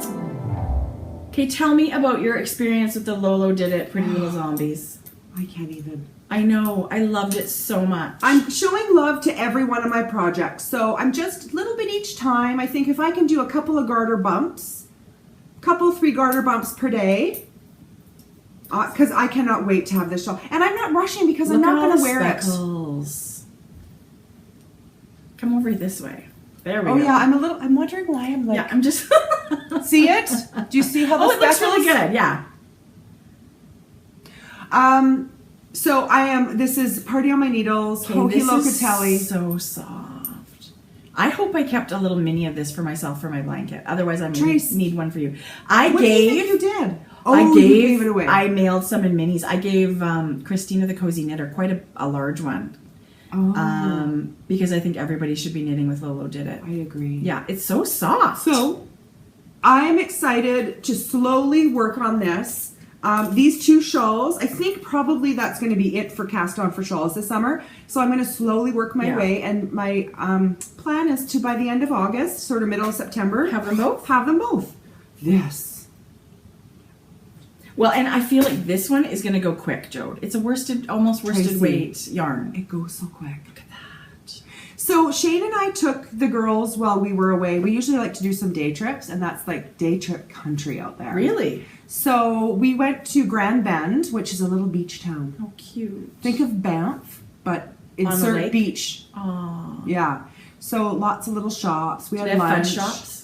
Okay, tell me about your experience with the Lolo Did It Pretty Little Zombies. I can't even. I know. I loved it so much. I'm showing love to every one of my projects. So I'm just a little bit each time. I think if I can do a couple of garter bumps, 3 garter bumps per day, because I cannot wait to have this shawl. And I'm not rushing because I'm Look not at all going to the wear speckles. Come over this way. There we it. Oh go. yeah, I'm wondering why I'm like, Yeah, I'm just. see it? Do you see how the Oh, it looks speckles? really good. Yeah. So this is Party on My Needles, Okay, Hoki this Locatelli. is so soft. I hope I kept a little mini of this for myself for my blanket. Otherwise, I'm going Trace. to need one for you. What do you think you did? Oh, I you gave it away. I mailed some in minis. I gave Christina the Cozy Knitter quite a large one. Because I think everybody should be knitting with Lolo Did It. I agree. Yeah, it's so soft. So, I am excited to slowly work on this. These 2 shawls, I think probably that's going to be it for Cast On for Shawls this summer. So I'm going to slowly work my Yeah. way, and my plan is to, by the end of August, sort of middle of September, Have them both? Have them both. Yes. Well, and I feel like this one is going to go quick, Jode. It's a almost worsted Tracie. weight yarn. It goes so quick. Look at that. So Shane and I took the girls while we were away. We usually like to do some day trips, and that's like day trip country out there. Really? So we went to Grand Bend, which is a little beach town. How cute. Think of Banff, but On the insert lake? beach. Aww. Yeah. So lots of little shops. We Do had they have fun lunch. shops?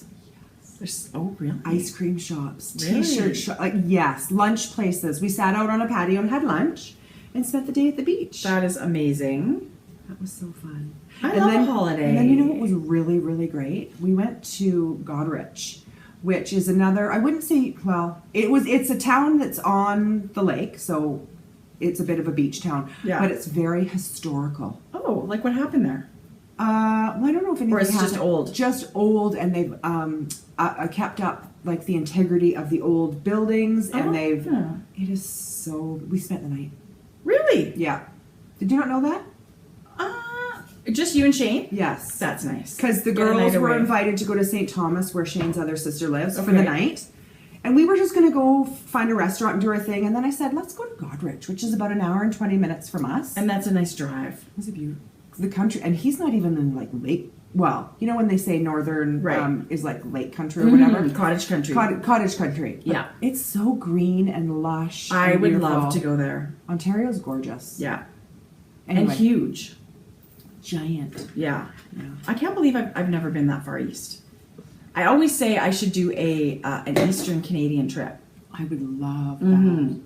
Oh, really? Ice cream shops, Really? t-shirt shop, yes, lunch places. We sat out on a patio and had lunch and spent the day at the beach. That is amazing. That was so fun. I love a holiday. And then you know what was really, really great? We went to Goderich, which is another, I wouldn't say, well, it's a town that's on the lake, so it's a bit of a beach town. Yeah. But it's very historical. Oh, like what happened there? Well, I don't know if anything Or is it just happened. old? Just old, and they've kept up like the integrity of the old buildings, and they've. Oh. It is so. We spent the night. Really? Yeah. Did you not know that? Just you and Shane? Yes. That's nice. Because the Get a night girls were away. invited to go to St. Thomas, where Shane's other sister lives, for Okay. the night. And we were just going to go find a restaurant and do our thing. And then I said, let's go to Godrich, which is about an hour and 20 minutes from us. And that's a nice drive. It was a beautiful. The country. And he's not even in like lake. Well, you know when they say northern is like lake country or whatever? Cottage country. Cottage country. But Yeah. it's so green and lush. I and would beautiful. love to go there. Ontario's gorgeous. Yeah. Anyway, And huge. giant. Yeah. Yeah. I can't believe I've never been that far east. I always say I should do an Eastern Canadian trip. I would love that. Mm-hmm.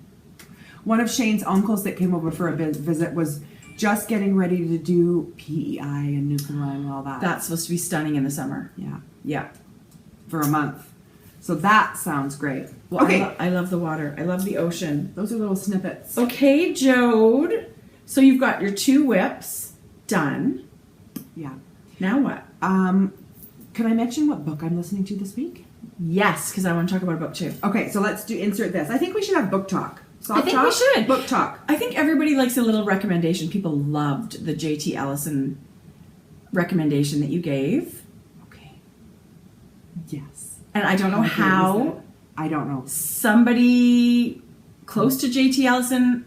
One of Shane's uncles that came over for a visit was just getting ready to do PEI in Newfoundland and all that. That's supposed to be stunning in the summer. Yeah, Yeah. for a month. So that sounds great. Well, Okay, I love the water. I love the ocean. those are little snippets. Okay, Jode. So you've got your 2 whips done. Yeah. Now what? Can I mention what book I'm listening to this week? Yes, because I want to talk about a book too. Okay, so let's insert this. I think we should have book talk. Soft I think talk? we should. Book talk. I think everybody likes a little recommendation. People loved the J.T. Ellison recommendation that you gave. Okay. Yes. And I don't know How good is how that? I don't know. somebody close to J.T. Ellison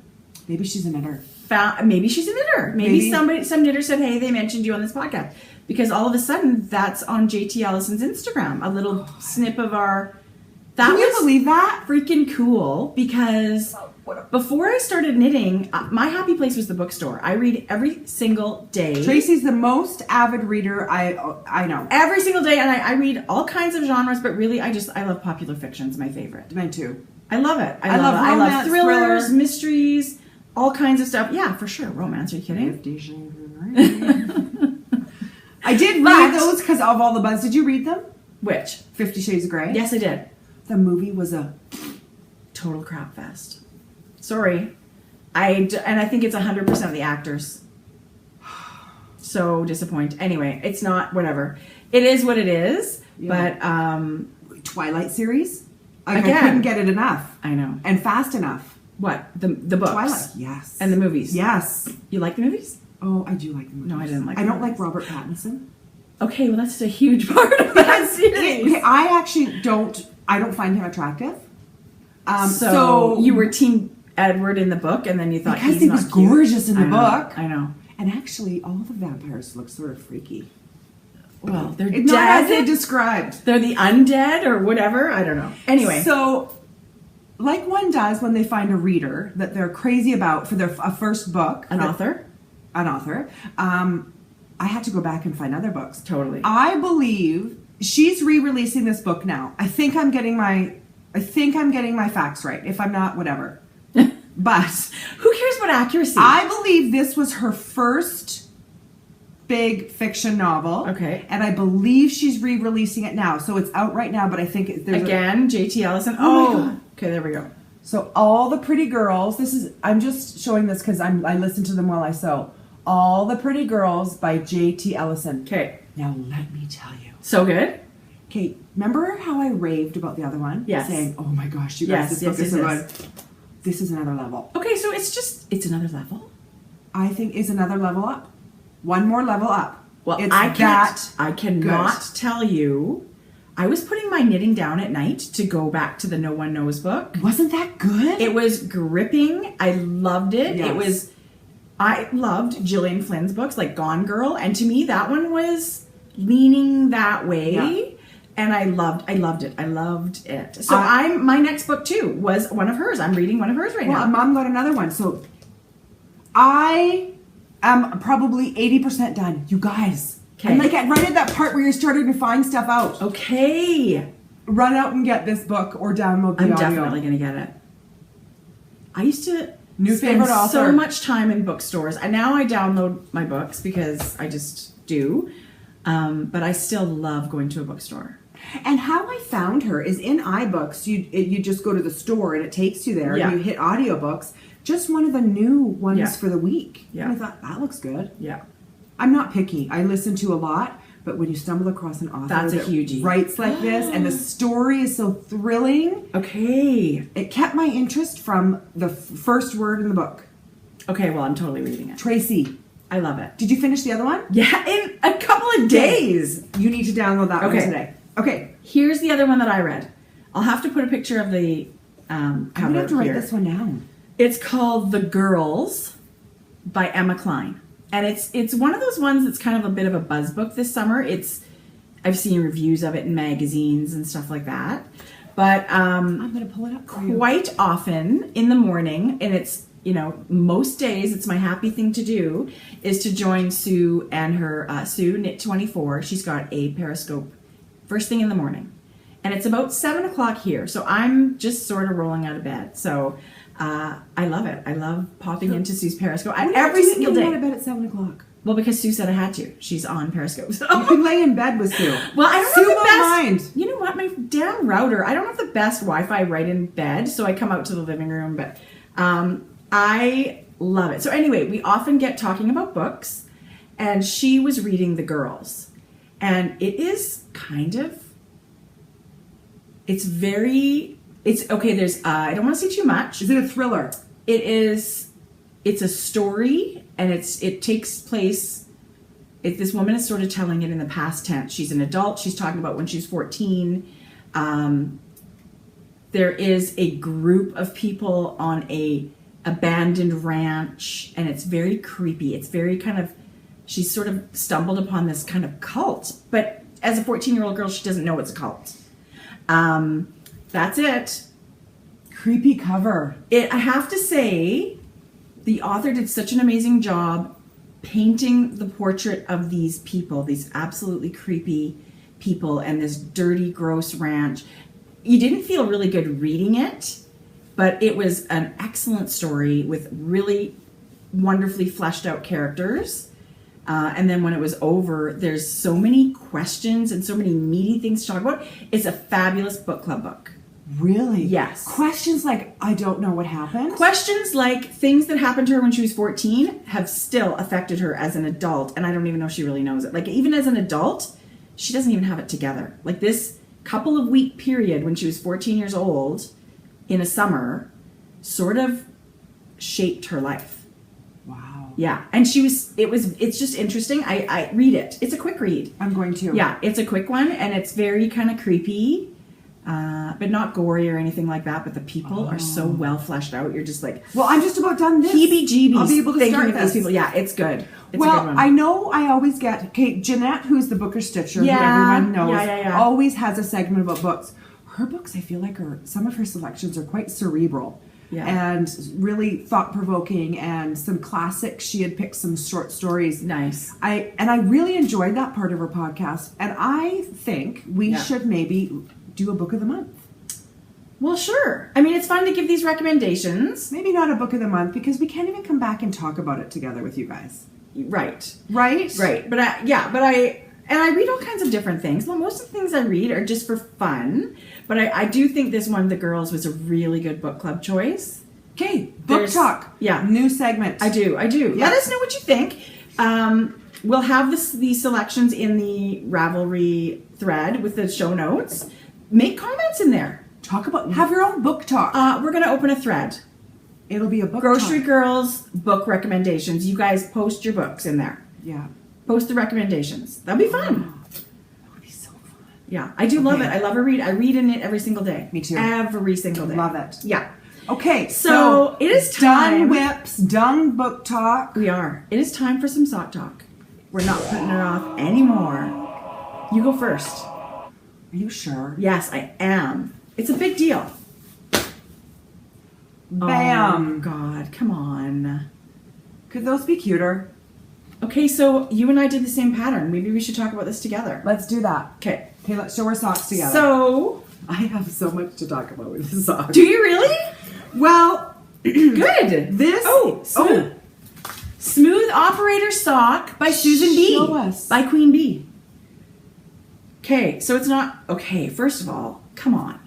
Maybe she's a knitter. found, maybe she's a knitter. Maybe some knitter said, hey, they mentioned you on this podcast. Because all of a sudden, that's on J.T. Ellison's Instagram. A little snip of our... That Can you was believe that? freaking cool because before I started knitting, my happy place was the bookstore. I read every single day. Tracy's the most avid reader I know. Every single day, and I read all kinds of genres, but really, I love popular fiction. It's my favorite. Mine too. I love it. I love it. I love romance, thrillers, thriller. mysteries, all kinds of stuff. Yeah, for sure. Romance. Are you kidding? I did But- read those because of all the buzz. Did you read them? Which? 50 Shades of Grey? Yes, I did. The movie was a... Total crap fest. Sorry. And I think it's 100% of the actors. So disappointing. Anyway, it's not, whatever. It is what it is. Yeah. But, Twilight series? Like, Again. I couldn't get it enough. I know. And fast enough. What? The books? Twilight, yes. And the movies? Yes. You like the movies? Oh, I do like the movies. No, I didn't like I the don't movies. like Robert Pattinson. Okay, well that's a huge part of that series. Okay, I actually don't find him attractive. So you were Team Edward in the book, and then you thought because he's he not was cute. gorgeous in the I know, book. I know. And actually, all the vampires look sort of freaky. Well, they're It's not as they dead. described. They're the undead or whatever. I don't know. Anyway, So, like one does when they find a reader that they're crazy about for their first book. an author. I had to go back and find other books. Totally. I believe she's re-releasing this book now. I think I'm getting my facts right. If I'm not, whatever. But Who cares about accuracy? I believe this was her first big fiction novel. Okay. And I believe she's re-releasing it now. So it's out right now, but I think there's Again, J.T. Ellison. Oh my God. Okay, there we go. So all the pretty girls, I'm just showing this because I listen to them while I sew. All the Pretty Girls by J.T. Ellison. Okay. Now let me tell you. So good. Okay, remember how I raved about the other one? Yes. Saying, oh my gosh, you guys, this book is so yes. good. This is another level. Okay, so it's another level. I think is another level up. One more level up. Well, it's I cannot good. tell you. I was putting my knitting down at night to go back to the No One Knows book. Wasn't that good? It was gripping. I loved it. Yes. I loved Gillian Flynn's books, like Gone Girl, and to me that one was leaning that way. Yeah. And I loved it. I loved it. So my next book too was one of hers. I'm reading one of hers right Well, now. Mom got another one. So I am probably 80% done. You guys. Okay. I'm like right at that part where you're starting to find stuff out. Okay. Run out and get this book or download the I'm audio. definitely going to get it. I used to New spend favorite author. so much time in bookstores. And now I download my books because I just do. But I still love going to a bookstore. And how I found her is in iBooks. You just go to the store and it takes you there. Yeah. And you hit audiobooks. Just one of the new ones Yeah. for the week. Yeah. And I thought, that looks good. Yeah. I'm not picky. I listen to a lot, but when you stumble across an author That's a that hugie. writes like this, and the story is so thrilling, Okay. it kept my interest from the first word in the book. Okay, well, I'm totally reading it. Tracie. I love it. Did you finish the other one? Yeah, in a couple of days. You need to download that one Okay. today. Okay. Here's the other one that I read. I'll have to put a picture of the cover I'm going to have to write here. this one down. It's called The Girls by Emma Klein. And it's one of those ones that's kind of a bit of a buzz book this summer. I've seen reviews of it in magazines and stuff like that. But I'm going to pull it up for you. quite often in the morning, and it's, most days it's my happy thing to do, is to join Sue and her, Sue, Knit24. She's got a Periscope first thing in the morning. And it's about 7 o'clock here. So I'm just sort of rolling out of bed. So I love it. I love popping into Sue's Periscope every single day. You out of bed at 7 o'clock. Well, because Sue said I had to. She's on Periscope. So. You can lay in bed with Sue. Well, I don't Sue have the won't best. mind. You know what? My damn router. I don't have the best Wi-Fi right in bed, so I come out to the living room. But I love it. So anyway, we often get talking about books, and she was reading The Girls, and it is kind of. It's very. It's okay. There's. I don't want to say too much. Is it a thriller? It is. It's a story, and it takes place. This woman is sort of telling it in the past tense. She's an adult. She's talking about when she's 14. There is a group of people on a abandoned ranch, and it's very creepy. It's very kind of. She's sort of stumbled upon this kind of cult, but as a 14-year-old girl, she doesn't know it's a cult. That's it. Creepy cover. I have to say, the author did such an amazing job painting the portrait of these people, these absolutely creepy people, and this dirty, gross ranch. You didn't feel really good reading it, but it was an excellent story with really wonderfully fleshed out characters. And then when it was over, there's so many questions and so many meaty things to talk about. It's a fabulous book club book. Really? Yes. Questions like, I don't know what happened. Questions like things that happened to her when she was 14 have still affected her as an adult, and I don't even know if she really knows it. Like, even as an adult, she doesn't even have it together. Like, this couple of week period when she was 14 years old in a summer sort of shaped her life. Wow. Yeah. And it's just interesting. I read it. It's a quick read. I'm going to. Yeah, it's a quick one, and it's very kind of creepy. But not gory or anything like that. But the people are so well fleshed out. You're just like, Well, I'm just about done this. heebie-jeebies. I'll be able to thinking start of this. these people. Yeah, it's good. It's a Well, good one. I know I always get, okay, Jeanette, who's the booker stitcher, Yeah. who everyone knows, Yeah. always has a segment about books. Her books, I feel like, some of her selections are quite cerebral. Yeah. And really thought-provoking, and some classics. She had picked some short stories. Nice. I really enjoyed that part of her podcast, and I think we should maybe do a book of the month. Well, sure. I mean, it's fun to give these recommendations. Maybe not a book of the month, because we can't even come back and talk about it together with you guys. Right. Right? Right. But I read all kinds of different things. Well, most of the things I read are just for fun. But I do think this one, The Girls, was a really good book club choice. Okay, book talk. Yeah. New segment. I do. Yeah. Let us know what you think. We'll have these selections in the Ravelry thread with the show notes. Make comments in there. Have your own book talk. We're going to open a thread. It'll be a book Grocery talk. Girls book recommendations. You guys post your books in there. Yeah. Post the recommendations. That'll be fun. That would be so fun. Yeah, I do love it. I love a read. I read in it every single day. Me too. Every single day. Love it. Yeah. Okay, So it is time. Done whips, done book talk. We are. It is time for some sock talk. We're not putting it off anymore. You go first. Are you sure? Yes, I am. It's a big deal. Bam. Oh, God, come on. Could those be cuter? Okay, so you and I did the same pattern. Maybe we should talk about this together. Let's do that. Okay. Okay, let's show our socks together. So, I have so much to talk about with the socks. do you really? Well, Good. this. Smooth Operator Sock by Susan B. Show us. By Queen Bee. Okay, so it's not... Okay, first of all, come on.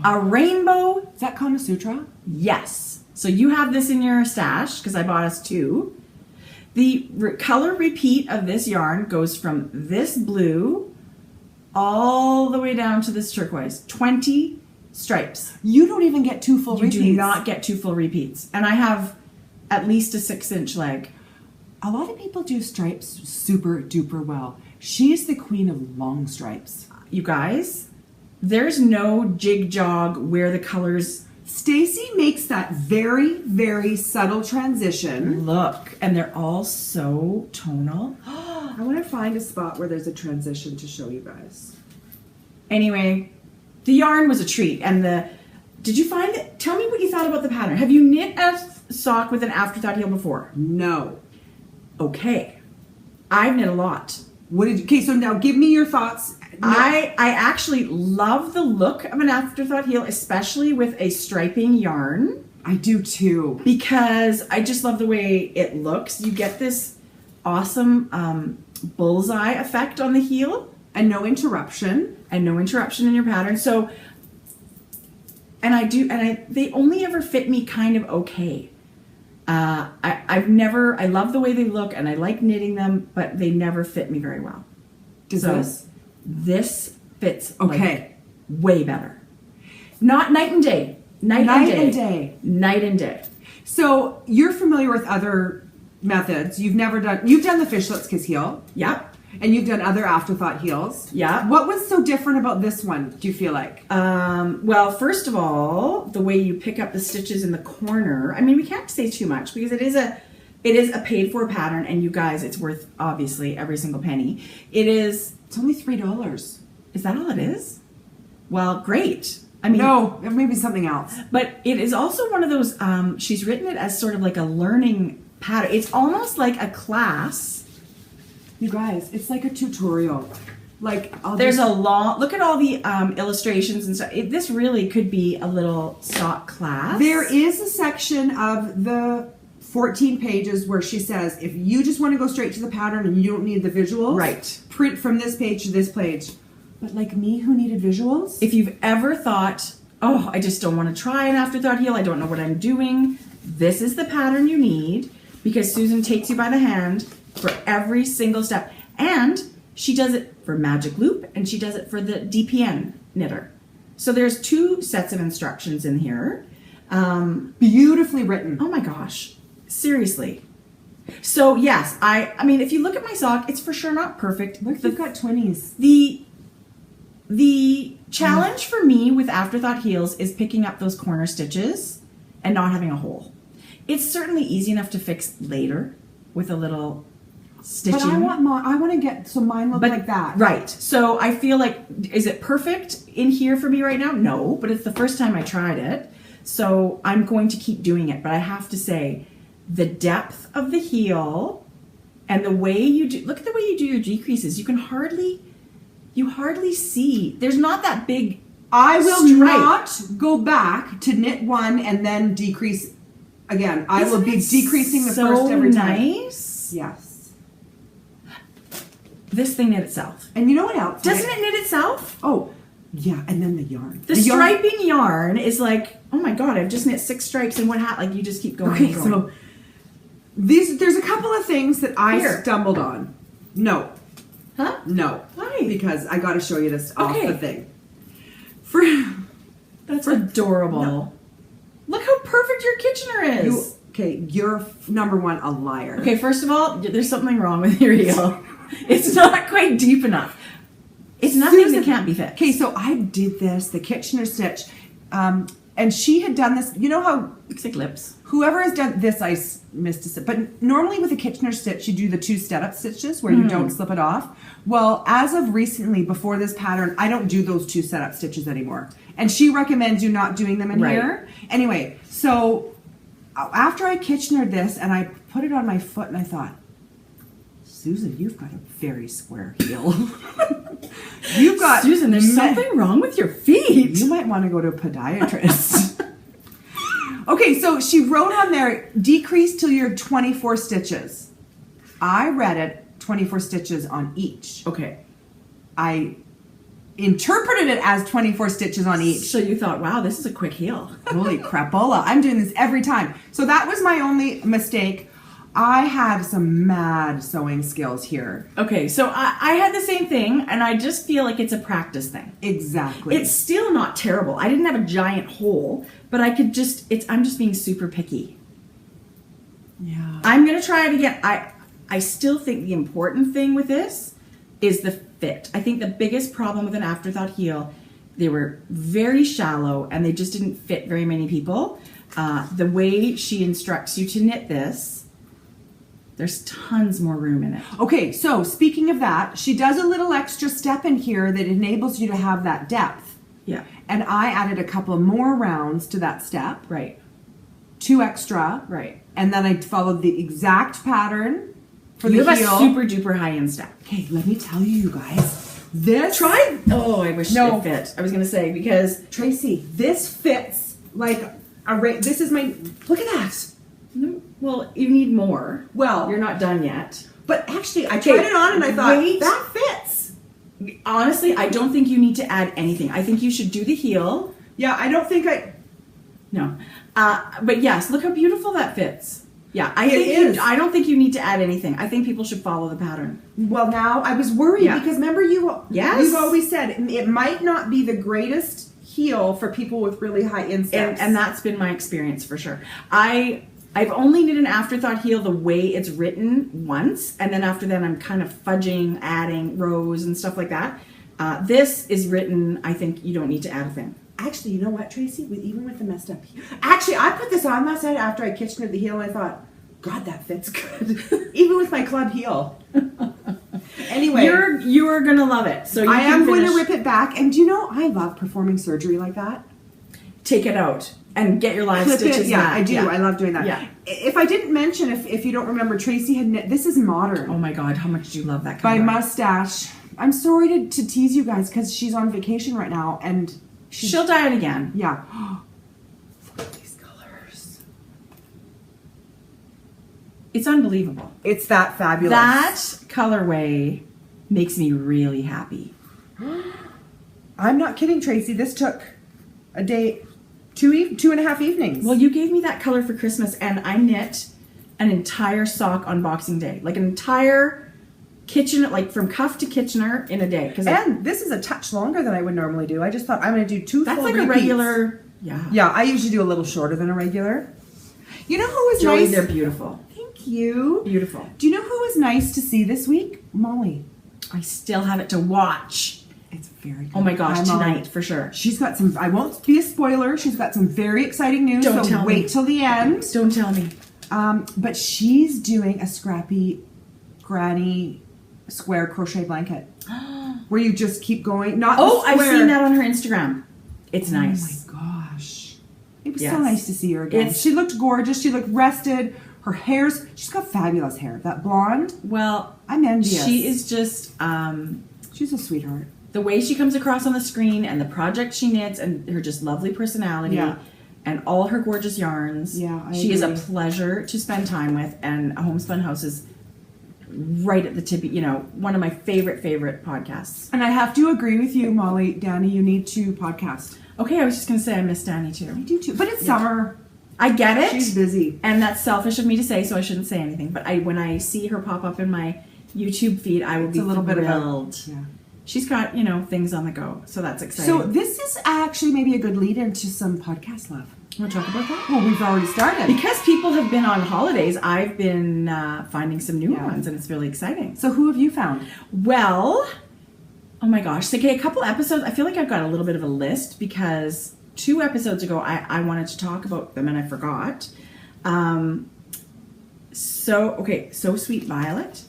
A rainbow... Is that Kama Sutra? Yes. So you have this in your stash, because I bought us two. The color repeat of this yarn goes from this blue all the way down to this turquoise. 20 stripes. You don't even get 2 full repeats. You do not get 2 full repeats. And I have at least a 6-inch leg. A lot of people do stripes super duper well. She's the queen of long stripes. You guys, there's no jig jog where the colors... Stacy makes that very, very subtle transition. Look, and they're all so tonal. I want to find a spot where there's a transition to show you guys. Anyway, the yarn was a treat. And did you find it? Tell me what you thought about the pattern. Have you knit a sock with an afterthought heel before? No. Okay. I've knit a lot. Okay, so now give me your thoughts. No. I actually love the look of an afterthought heel, especially with a striping yarn. I do too. Because I just love the way it looks. You get this awesome bullseye effect on the heel. And no interruption. And no interruption in your pattern. So, they only ever fit me kind of okay. I love the way they look and I like knitting them, but they never fit me very well. This fits okay. Way better. Not night and day. Night and day. So you're familiar with other methods. You've done the fishlets kiss heel. Yep. And you've done other afterthought heels. Yeah. What was so different about this one, do you feel like? Well, first of all, the way you pick up the stitches in the corner. I mean, we can't say too much because it is a paid for pattern, and you guys, it's worth obviously every single penny. It's only $3. Is that all it is? Well, great. I mean, no, it may be something else. But it is also one of those, she's written it as sort of like a learning pattern. It's almost like a class. You guys, it's like a tutorial. Look at all the illustrations and stuff. This really could be a little sock class. There is a section of the 14 pages where she says, if you just want to go straight to the pattern and you don't need the visuals, right, print from this page to this page. But like me, who needed visuals? If you've ever thought, oh, I just don't want to try an afterthought heel, I don't know what I'm doing, this is the pattern you need, because Susan takes you by the hand for every single step. And she does it for magic loop and she does it for the DPN knitter. So there's 2 sets of instructions in here. Beautifully written. Oh my gosh. Seriously. So yes, I mean, if you look at my sock, it's for sure not perfect. Look, you've got 20s. The challenge for me with afterthought heels is picking up those corner stitches and not having a hole. It's certainly easy enough to fix later with a little stitching. But I want to get so mine look like that. Right. So I feel like, is it perfect in here for me right now? No, but it's the first time I tried it. So I'm going to keep doing it. But I have to say, the depth of the heel and the way look at the way you do your decreases. You hardly see. There's not that big I will not go back to knit one and then decrease again. I will be decreasing the first every time. Nice. Yes. This thing knit itself. And you know what else? Doesn't it knit itself? Oh, yeah. And then the yarn. The striping yarn is like, oh my God, I've just knit 6 stripes and what happened? Like you just keep going. Okay, and going. so there's a couple of things that I stumbled on. No. Huh? No. Why? Because I got to show you this off the thing. That's adorable. No. Look how perfect your Kitchener is. You're number one, a liar. Okay, first of all, there's something wrong with your heel. It's not quite deep enough. It's nothing that can't be fixed. Okay, so I did this, the Kitchener stitch, and she had done this. You know how looks like lips. Whoever has done this, I missed a stitch. But normally with a Kitchener stitch, you do the 2 step-up stitches where you don't slip it off. Well, as of recently, before this pattern, I don't do those 2 setup stitches anymore. And she recommends you not doing them in here. Anyway, so after I Kitchenered this and I put it on my foot and I thought, Susan, you've got a very square heel. Susan, there's something wrong with your feet. You might want to go to a podiatrist. Okay, so she wrote on there, decrease till you're 24 stitches. I read it, 24 stitches on each. Okay. I interpreted it as 24 stitches on each. So you thought, wow, this is a quick heel. Holy crapola. I'm doing this every time. So that was my only mistake. I had some mad sewing skills here. Okay, so I had the same thing, and I just feel like it's a practice thing. Exactly. It's still not terrible. I didn't have a giant hole, but I could just, I'm just being super picky. Yeah. I'm going to try it again. I still think the important thing with this is the fit. I think the biggest problem with an afterthought heel, they were very shallow and they just didn't fit very many people. The way she instructs you to knit this, there's tons more room in it. Okay, so speaking of that, she does a little extra step in here that enables you to have that depth. Yeah. And I added a couple more rounds to that step. Right. 2 extra. Right. And then I followed the exact pattern for You the have heel. a super duper high end step. Okay, let me tell you guys. This Oh, I wish No. it fit. I was going to say, because Tracie, this fits like this is my, look at that. well, you need more. Well, You're not done yet. but actually I Okay, tried it on and I thought wait. that fits. Honestly, I don't think you need to add anything. I think you should do the heel. Yeah, I don't think No. But yes, look how beautiful that fits. Yeah, It is. I don't think you need to add anything. I think people should follow the pattern. well, now I was worried Yeah. because remember Yes. you've always said it might not be the greatest heel for people with really high insteps. And that's been my experience for sure. I've only knit an afterthought heel the way it's written once, and then after that I'm kind of fudging, adding rows and stuff like that. This is written, I think you don't need to add a thing. Actually, you know what, Tracie? Even with the messed up heel. Actually, I put this on last night after I kitchened the heel and I thought, God, that fits good. Even with my club heel. Anyway. You're gonna love it. So you I can am going to finish- rip it back. And do you know, I love performing surgery like that. take it out and get your live Clip stitches. it. Yeah, back. I do. Yeah. I love doing that. Yeah. If I didn't mention, if you don't remember, Tracie had knit, this is modern. Oh my God, how much do you love that By color? Mustache. I'm sorry to tease you guys because she's on vacation right now and She'll dye it again. yeah. Look at these colors. It's unbelievable. It's that fabulous. That colorway makes me really happy. I'm not kidding, Tracie. This took a day, 2.5 evenings. Well, you gave me that color for Christmas, and I knit an entire sock on Boxing Day, like an entire kitchen, like from cuff to Kitchener in a day. And this is a touch longer than I would normally do. I just thought I'm going to do 2 that's full like repeats. a regular. Yeah. Yeah, I usually do a little shorter than a regular. You know who was Jodi, nice? they're beautiful. Thank you. Beautiful. Do you know who was nice to see this week? Molly. I still have it to watch. It's very good. Oh my gosh, Hi, Molly. tonight for sure. She's got some, I won't be a spoiler, she's got some very exciting news, Don't so tell wait me. till the end. Don't tell me. But she's doing a scrappy granny square crochet blanket where you just keep going. Not the Oh, I've square. seen that on her Instagram. It's nice. Oh my gosh. It was so Yes. nice to see her again. It's- She looked gorgeous. She looked rested. Her hair's, she's got fabulous hair. That blonde, Well, I'm envious. she is just She's a sweetheart. the way she comes across on the screen and the project she knits and her just lovely personality Yeah. and all her gorgeous yarns. Yeah, I she is a agree. pleasure to spend time with, and a Homespun House is right at the tip. One of my favorite podcasts. And I have to agree with you, Molly. Danny, you need to podcast. Okay, I was just gonna say I miss Danny I too. do too. But it's summer. I get it. She's busy. And that's selfish of me to say, so I shouldn't say anything. But when I see her pop up in my YouTube feed, I will be a little bit of a- thrilled. Yeah. She's got, things on the go, so that's exciting. So this is actually maybe a good lead into some podcast love. want to talk about that? Well, we've already started. Because people have been on holidays, I've been finding some new Yeah. ones, and it's really exciting. So who have you found? Well, oh my gosh. So, okay, a couple episodes. I feel like I've got a little bit of a list because 2 episodes ago I wanted to talk about them and I forgot. So Sweet Violet.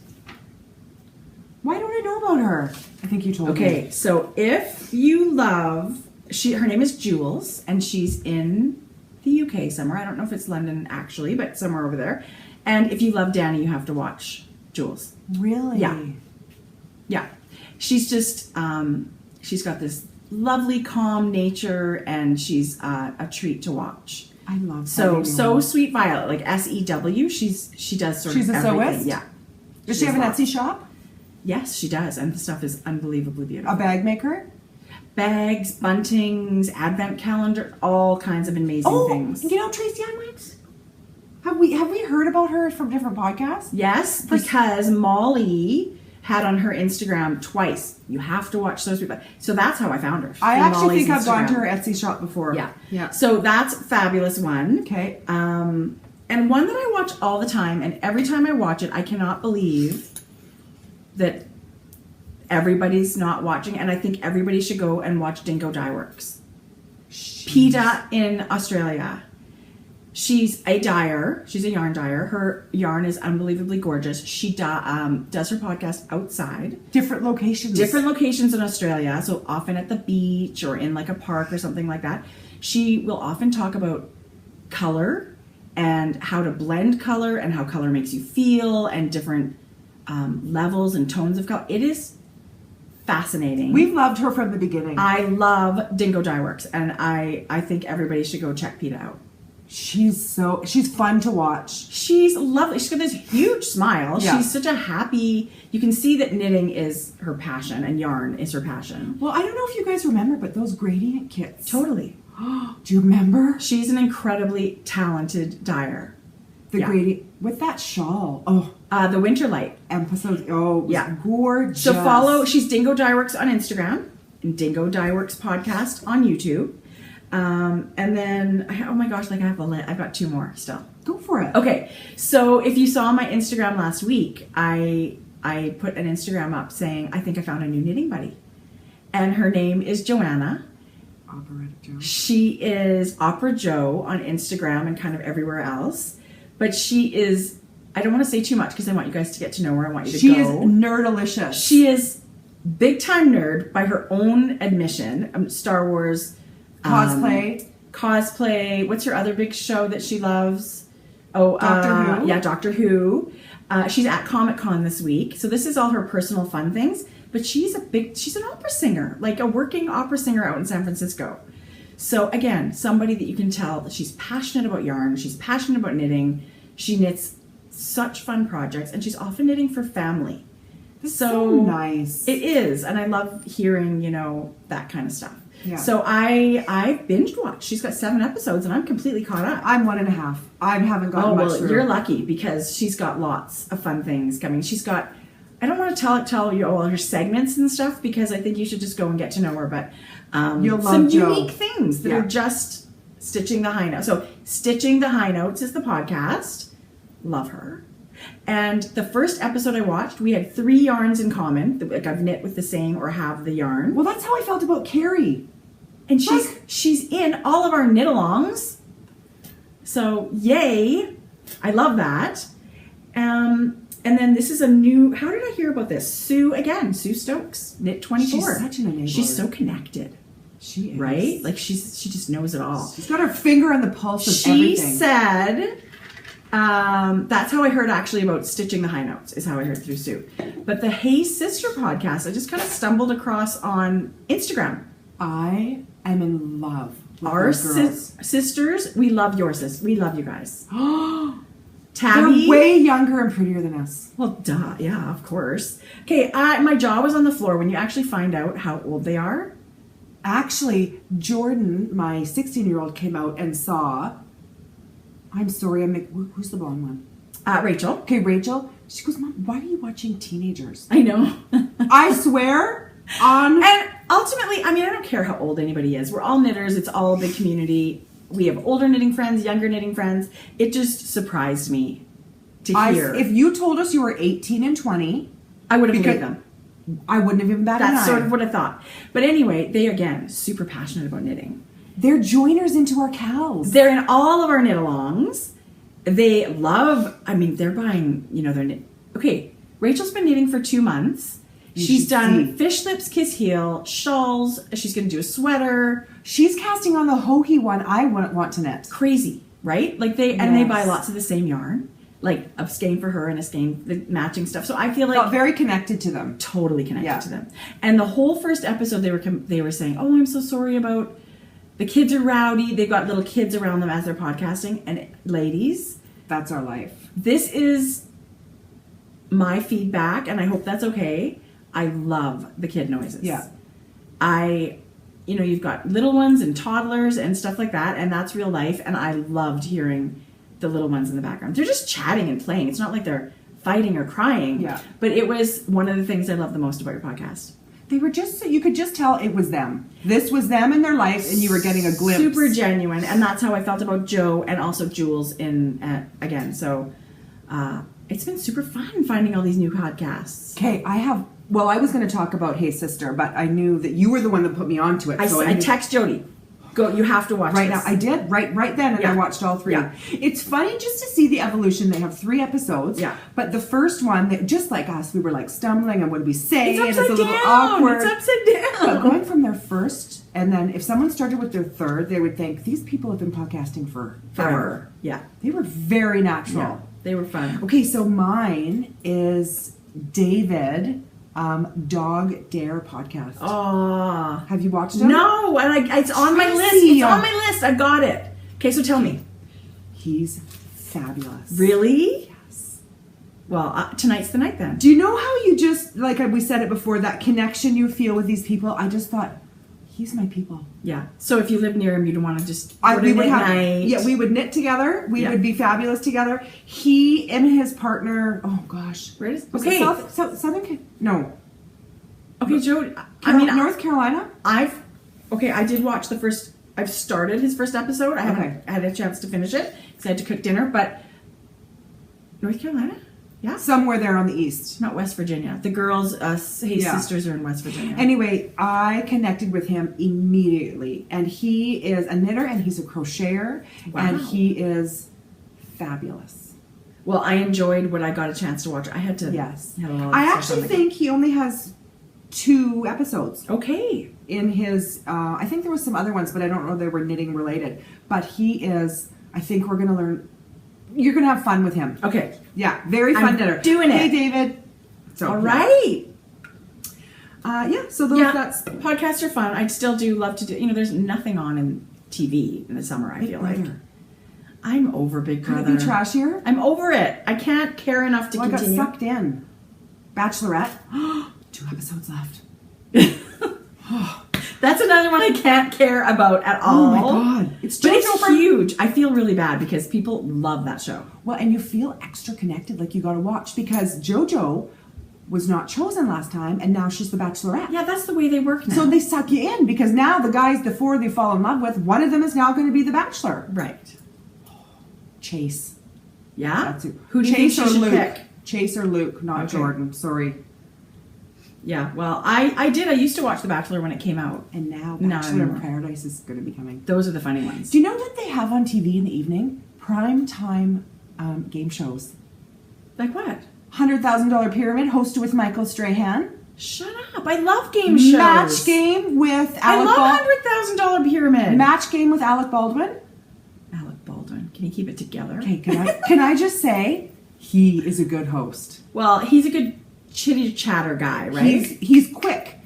Why don't I know about her? I think you told me. Okay, so if you love, her name is Jules, and she's in the UK somewhere. I don't know if it's London actually, but somewhere over there. And if you love Danny, you have to watch Jules. Really? Yeah. She's just, she's got this lovely, calm nature, and she's a treat to watch. I love So Sweet. Sweet Violet, like SEW. She does sort She's of a everything. sewist? Yeah. Does she have an Etsy shop? Yes, she does, and the stuff is unbelievably beautiful. A bag maker? Bags, buntings, advent calendar, all kinds of amazing things. You know Tracie and Jodi? Have we heard about her from different podcasts? Yes, because Molly had on her Instagram twice. You have to watch those people. So that's how I found her. I through actually Molly's think I've gone to Instagram. her Etsy shop before. Yeah. Yeah. So that's a fabulous one. Okay. And one that I watch all the time, and every time I watch it, I cannot believe that everybody's not watching, and I think everybody should go and watch Dingo Dye Works. PETA in Australia. She's a dyer. She's a yarn dyer. Her yarn is unbelievably gorgeous. She does her podcast outside. Different locations. Different locations in Australia, so often at the beach or in like a park or something like that. She will often talk about color and how to blend color and how color makes you feel and different levels and tones of color. It is fascinating. We've loved her from the beginning. I love Dingo Dye Works, and I think everybody should go check PETA out. She's fun to watch. She's lovely. She's got this huge smile. Yeah. She's such a happy, you can see that knitting is her passion and yarn is her passion. Well, I don't know if you guys remember, but those gradient kits. Totally. Do you remember? She's an incredibly talented dyer. The Yeah. gradient with that shawl. Oh, The Winter Light. episode. Oh, it was Yeah. gorgeous. So she's Dingo Dye Works on Instagram and Dingo Dye Works podcast on YouTube. And then, oh my gosh, like I've got two more still. Go for it. Okay, so if you saw my Instagram last week, I put an Instagram up saying, I think I found a new knitting buddy. And her name is Joanna. Operatic Joe. She is Opera Joe on Instagram and kind of everywhere else. But she is, I don't want to say too much because I want you guys to get to know her. I want you to She go. is nerdalicious. She is big time nerd by her own admission. Star Wars. Cosplay. What's her other big show that she loves? Oh, Doctor Who? Yeah, Doctor Who. She's at Comic-Con this week. So this is all her personal fun things. But she's an opera singer, like a working opera singer out in San Francisco. So again, somebody that you can tell that she's passionate about yarn. She's passionate about knitting. She knits such fun projects, and she's often knitting for family. That's so nice. It is, and I love hearing, that kind of stuff. Yeah. So I binge watched. She's got 7 episodes, and I'm completely caught up. I'm 1.5. I haven't gotten much through. You're lucky because she's got lots of fun things coming. She's got, I don't want to tell you all her segments and stuff because I think you should just go and get to know her, but You'll love some Jo. unique things that are just stitching the high notes. So Stitching the High Notes is the podcast. Love her. And the first episode I watched, we had 3 yarns in common. Like I've knit with the same or have the yarn. Well, that's how I felt about Carrie. And she's in all of our knit-alongs. So, yay. I love that. And then this is a new, how did I hear about this? Sue Stokes, Knit 24. She's such an enabler. She's so connected. She is. Right? Like she just knows it all. She's got her finger on the pulse of She everything. said, that's how I heard actually about Stitching the High Notes, is how I heard through Sue. But the Hey Sister podcast, I just kind of stumbled across on Instagram. I am in love with Our those girls. sisters, we love your sis. We love you guys. They're Tabby. way younger and prettier than us. Well, duh. Yeah, of course. Okay, my jaw was on the floor when you actually find out how old they are. Actually, Jordan, my 16-year-old, came out and saw. I'm sorry, who's the blonde one? Rachel. Okay, Rachel. She goes, Mom, why are you watching teenagers? I know. I swear on. And ultimately, I mean, I don't care how old anybody is. We're all knitters. It's all a big community. We have older knitting friends, younger knitting friends. It just surprised me to hear. If you told us you were 18 and 20, I would have believed them. I wouldn't have even batted an eye. That's sort of what I thought. But anyway, they, again, super passionate about knitting. They're joiners into our cows. They're in all of our knit-alongs. They love, I mean, they're buying, their knit. Okay, Rachel's been knitting for 2 months. She's done fish lips, kiss heel, shawls. She's going to do a sweater. She's casting on the hokey one I want to knit. Crazy, right? Like they buy lots of the same yarn, like a skein for her and a skein, the matching stuff. So I feel like Felt very connected to them. Totally connected to them. And the whole first episode, they were saying, "Oh, I'm so sorry about the kids are rowdy. They've got little kids around them as they're podcasting." And ladies, that's our life. This is my feedback, and I hope that's okay. I love the kid noises. Yeah. You've got little ones and toddlers and stuff like that, and that's real life. And I loved hearing the little ones in the background. They're just chatting and playing. It's not like they're fighting or crying. Yeah. But it was one of the things I love the most about your podcast. They were just, you could just tell it was them. This was them in their life, and you were getting a glimpse. Super genuine. And that's how I felt about Joe and also Jules again. So it's been super fun finding all these new podcasts. Okay, I was going to talk about Hey Sister, but I knew that you were the one that put me onto it. I text Jodi. Go, you have to watch right this. now. I did right then, and I watched all 3. Yeah. It's funny just to see the evolution. They have 3 episodes. Yeah. But the first one, that just like us, we were like stumbling and what did we say? It's and upside it's a little down. awkward. It's upside down. But going from their first, and then if someone started with their third, they would think these people have been podcasting for forever. Yeah. They were very natural. Yeah. They were fun. Okay, so mine is David. Dog Dare podcast. Oh. Have you watched it? No, and it's on my list. It's on my list. I got it. Okay, so tell me. He's fabulous. Really? Yes. Well, tonight's the night then. Do you know how you just, like we said it before, that connection you feel with these people? I just thought, he's my people. Yeah. So if you live near him, you'd want to just we would knit. we would knit together. We would be fabulous together. He and his partner. Oh gosh, Where is? was Okay. it Southern? No. Okay, Joe. North Carolina. I did watch the first. I've started his first episode. I haven't had a chance to finish it because I had to cook dinner. But North Carolina. Yeah. Somewhere there on the east. Not West Virginia. The girls, sisters are in West Virginia. Anyway, I connected with him immediately. And he is a knitter and he's a crocheter. Wow. And he is fabulous. Well, I enjoyed what I got a chance to watch. I had to. Yes. I actually think he only has 2 episodes. Okay. In his, I think there was some other ones, but I don't know if they were knitting related. But he is, I think we're going to learn. You're going to have fun with him. Okay. Yeah, very fun knitter. Doing it. Hey, David. So, all right. So that's... Podcasts are fun. I still do love to do... there's nothing on in TV in the summer, I feel like. I'm over Big Brother. Could it be trashier? I'm over it. I can't care enough to continue. I got sucked in. Bachelorette. 2 episodes left. That's another one I can't care about at all. Oh my God. It's huge. I feel really bad because people love that show. Well, and you feel extra connected, like you got to watch, because JoJo was not chosen last time, and now she's the Bachelorette. Yeah, that's the way they work now. So they suck you in, because now the guys, the 4 they fall in love with, one of them is now going to be the Bachelor. Right. Chase. Yeah? That's it. Who do you think you should pick? Chase or Luke, not Jordan. Sorry. Yeah, well, I did. I used to watch The Bachelor when it came out. And now Bachelor in Paradise is going to be coming. Those are the funny ones. Do you know what they have on TV in the evening? Prime time game shows. Like what? $100,000 Pyramid, hosted with Michael Strahan. Shut up. I love game shows. Match Game with Alec I love $100,000 Pyramid. Match Game with Alec Baldwin. Alec Baldwin. Can you keep it together? Okay, can I just say, he is a good host. Well, he's a good chitty chatter guy, right? He's quick.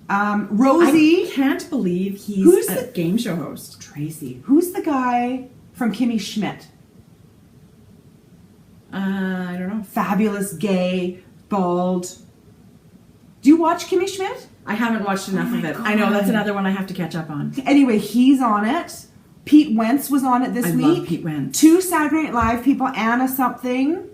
Rosie. I can't believe he's a game show host. Tracie. Who's the guy from Kimmy Schmidt? I don't know. Fabulous, gay, bald. Do you watch Kimmy Schmidt? I haven't watched enough of it. God. I know, that's another one I have to catch up on. Anyway, he's on it. Pete Wentz was on it this week. I love Pete Wentz. 2 Saturday Night Live people. Anna something.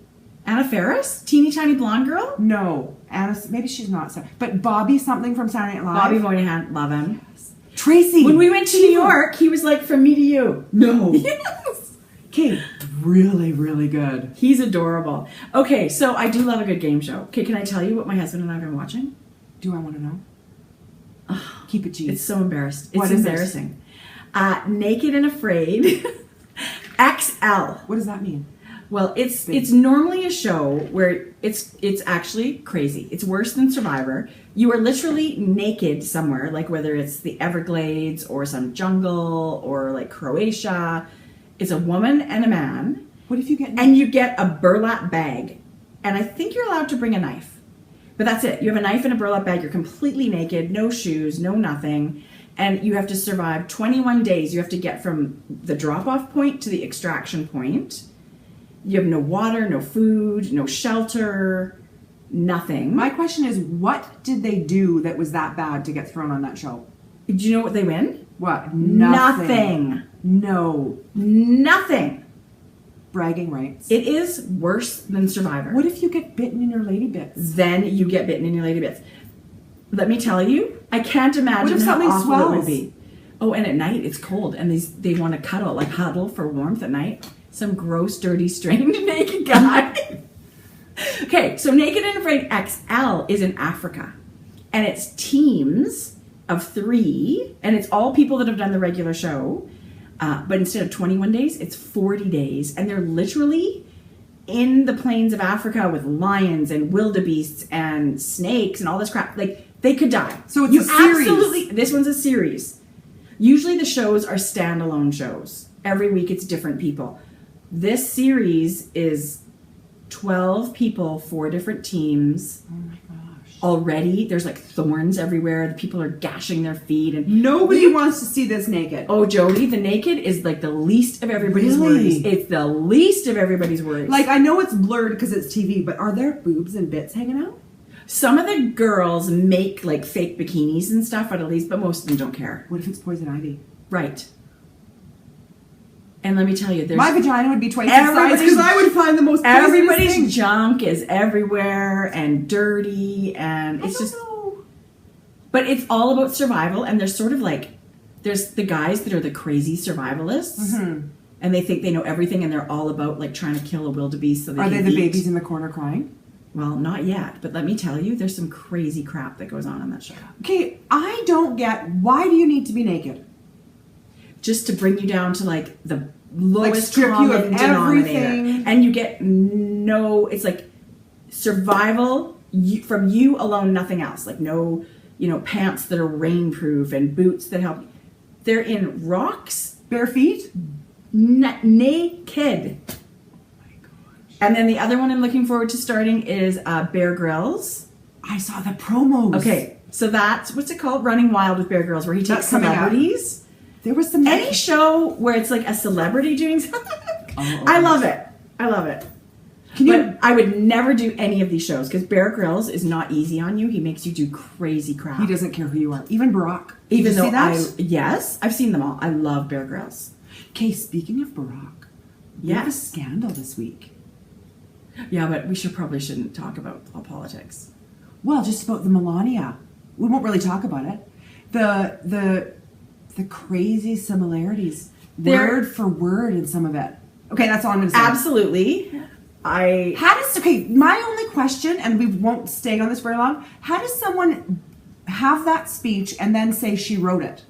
Anna Faris? Teeny tiny blonde girl? No. Anna, maybe she's not. But Bobby something from Saturday Night Live. Bobby Moynihan. Love him. Yes. Tracie. When we went to New York, he was like, from me to you. No. Yes. Okay. Really, really good. He's adorable. Okay, so I do love a good game show. Okay, can I tell you what my husband and I have been watching? Do I want to know? Keep it G. It's so embarrassed. What It's is embarrassing. Naked and Afraid XL. What does that mean? Well, it's normally a show where it's actually crazy. It's worse than Survivor. You are literally naked somewhere, like whether it's the Everglades or some jungle or like Croatia. It's a woman and a man. What if you get naked? And you get a burlap bag. And I think you're allowed to bring a knife. But that's it. You have a knife and a burlap bag. You're completely naked, no shoes, no nothing. And you have to survive 21 days. You have to get from the drop-off point to the extraction point. You have no water, no food, no shelter, nothing. My question is, what did they do that was that bad to get thrown on that show? Do you know what they win? What? Nothing. No. Nothing. bragging rights. It is worse than Survivor. What if you get bitten in your lady bits? Then you get bitten in your lady bits. Let me tell you, I can't imagine What if how something awful it would swells? be. Oh, and at night it's cold, and they want to cuddle, like huddle for warmth at night. Some gross, dirty, strained naked guy. Okay, so Naked and Afraid XL is in Africa, and it's teams of 3, and it's all people that have done the regular show, but instead of 21 days, it's 40 days, and they're literally in the plains of Africa with lions and wildebeests and snakes and all this crap. Like, they could die. So it's a series. Absolutely, this one's a series. Usually the shows are standalone shows. Every week it's different people. This series is 12 people, 4 different teams. Oh my gosh. Already, there's like thorns everywhere. The people are gashing their feet. And Nobody wants to see this naked. oh, Jodi, the naked is like the least of everybody's Really? worries. It's the least of everybody's worries. Like, I know it's blurred because it's TV, but are there boobs and bits hanging out? some of the girls make like fake bikinis and stuff out of these, but most of them don't care. What if it's poison ivy? Right. And let me tell you, there's My vagina would be twice the size because I would find the most poisonous everybody's thing. junk is everywhere and dirty, and it's just. But it's all about survival, and there's sort of like, there's the guys that are the crazy survivalists, and they think they know everything, and they're all about like trying to kill a wildebeest so they Are can they the eat. babies in the corner crying? Well, not yet, but let me tell you, there's some crazy crap that goes on that show. Okay, I don't get, why do you need to be naked? Just to bring you down to like the lowest strip you common of denominator, everything. and you get no. It's like survival from you alone, nothing else. Like no, pants that are rainproof and boots that help. They're in rocks, Bare feet? naked. And then the other one I'm looking forward to starting is Bear Grylls. I saw the promos. Okay, so that's what's it called? Running Wild with Bear Grylls, where he takes That's coming up. celebrities. There was some Any show where it's like a celebrity doing something, I love it. I love it. But I would never do any of these shows because Bear Grylls is not easy on you. He makes you do crazy crap. He doesn't care who you are. Even Barack. Did Even you though see that? yes, I've seen them all. I love Bear Grylls. Okay, speaking of Barack, we have a scandal this week. Yeah, but we probably shouldn't talk about politics. Well, just about the Melania. We won't really talk about it. The crazy similarities, word for word in some of it. Okay, that's all I'm going to say. Absolutely. My only question, and we won't stay on this very long, how does someone have that speech and then say she wrote it?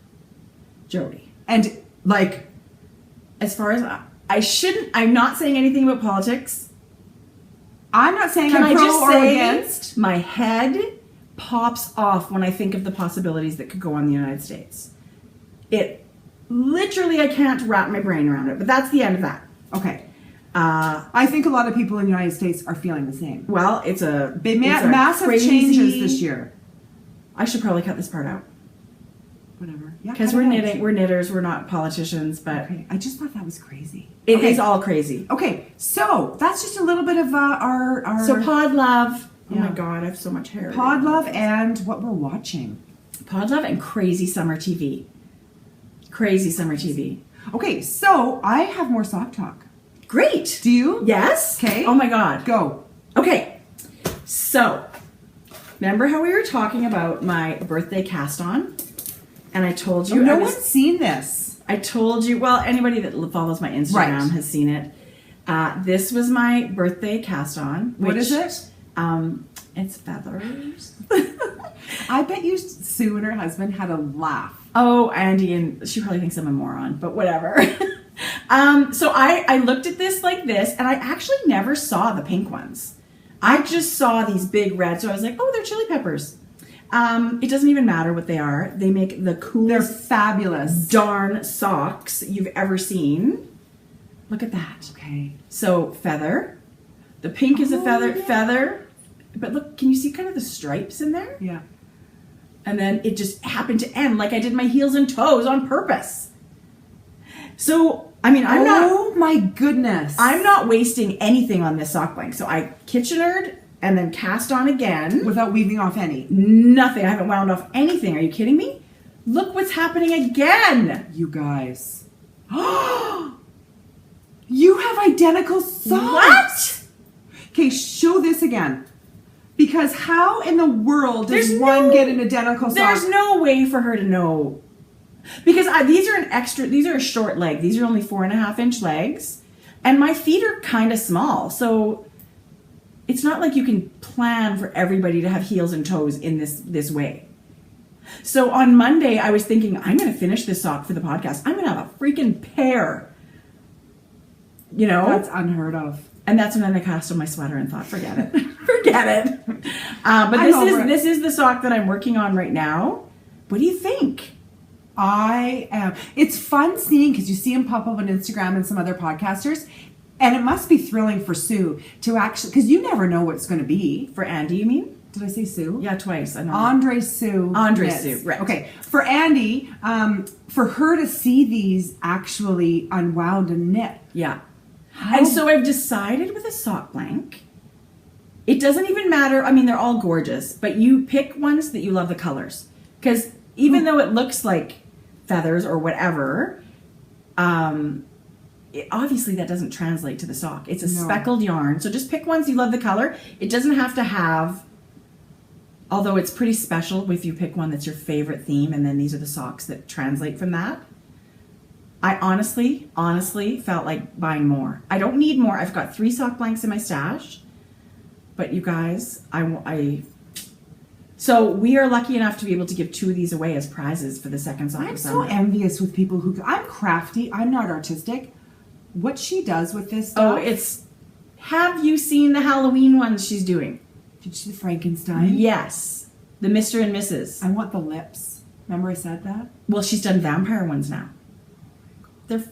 Jodi. And, like... As far as... I'm not saying anything about politics. I'm not saying Can I'm I pro just or say against. my head pops off when I think of the possibilities that could go on in the United States. It literally, I can't wrap my brain around it, but that's the end of that. Okay. I think a lot of people in the United States are feeling the same. Well, it's Massive crazy changes this year. I should probably cut this part out. Whatever. Yeah, Because we're knitting, we're knitters, we're not politicians, but Okay, I just thought that was crazy. it is all crazy. Okay, so that's just a little bit of our So Pod Love. Oh Yeah. my God, I have so much hair. Pod Love and what we're watching. Pod Love and crazy summer TV. Crazy summer TV. Okay, so I have more sock talk. Great. Do you? Yes. Okay. Oh my God. Go. Okay. So, remember how we were talking about my birthday cast on? And I told you No one's seen this. I told you, well, anybody that follows my Instagram Right. has seen it. This was my birthday cast on. What is it? It's feathers. I bet you Sue and her husband had a laugh. Oh, Andy, and she probably thinks I'm a moron, but whatever. So I looked at this like this, and I actually never saw the pink ones. I just saw these big red, so I was like, oh, they're chili peppers. It doesn't even matter what they are. They make the They're coolest fabulous. darn socks you've ever seen. Look at that. Okay. So feather. The pink is a yeah. feather. But look, can you see kind of the stripes in there? Yeah. And then it just happened to end like I did my heels and toes on purpose. So, I mean, Oh my goodness. I'm not wasting anything on this sock blank. So I Kitchenered and then cast on again. Without weaving off any. Nothing. I haven't wound off anything. Are you kidding me? Look what's happening again. You guys. You have identical socks. What? Okay, show this again. Because how in the world does one get an identical sock? There's no way for her to know. Because these are a short leg. These are only 4.5-inch legs. And my feet are kind of small. So it's not like you can plan for everybody to have heels and toes in this way. So on Monday, I was thinking, I'm going to finish this sock for the podcast. I'm going to have a freaking pair. You know? That's unheard of. And that's when I cast on my sweater and thought, forget it. Forget it. But this is the sock that I'm working on right now. What do you think? I am. It's fun seeing, because you see him pop up on Instagram and some other podcasters. And it must be thrilling for Sue to actually, because you never know what it's going to be. For Andy, you mean? Did I say Sue? Yeah, twice. I know. Andre Sue. Right. Okay. For Andy, for her to see these actually unwound and knit. Yeah. And so I've decided with a sock blank, it doesn't even matter. I mean, they're all gorgeous, but you pick ones that you love the colors. Because even though it looks like feathers or whatever, obviously that doesn't translate to the sock. It's a speckled yarn. So just pick ones you love the color. It doesn't have to have, although it's pretty special if you pick one that's your favorite theme, and then these are the socks that translate from that. I honestly felt like buying more. I don't need more. I've got 3 sock blanks in my stash. But you guys, so we are lucky enough to be able to give 2 of these away as prizes for the second sock I'm of so summer. envious with people who, I'm crafty, I'm not artistic. What she does with this stuff. Oh, have you seen the Halloween ones she's doing? Did you see the Frankenstein? Yes. The Mr. and Mrs. I want the lips. Remember I said that? Well, she's done vampire ones now. They're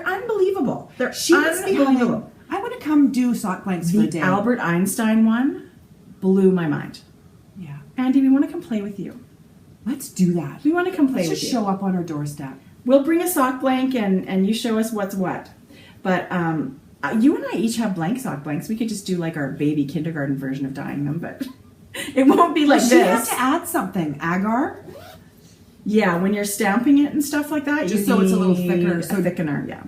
unbelievable. They're unbelievable. I want to come do sock blanks for a The day. Albert Einstein one blew my mind. Yeah. Andy, we want to come play with you. Let's do that. We want to come play Let's with just you. show up on our doorstep. We'll bring a sock blank and you show us what's what. But you and I each have blank sock blanks. We could just do like our baby kindergarten version of dyeing them, but it won't be like She this. has to add something. Agar? Yeah, when you're stamping it and stuff like that, Just you so it's a little need thicker. a So thickener, yeah.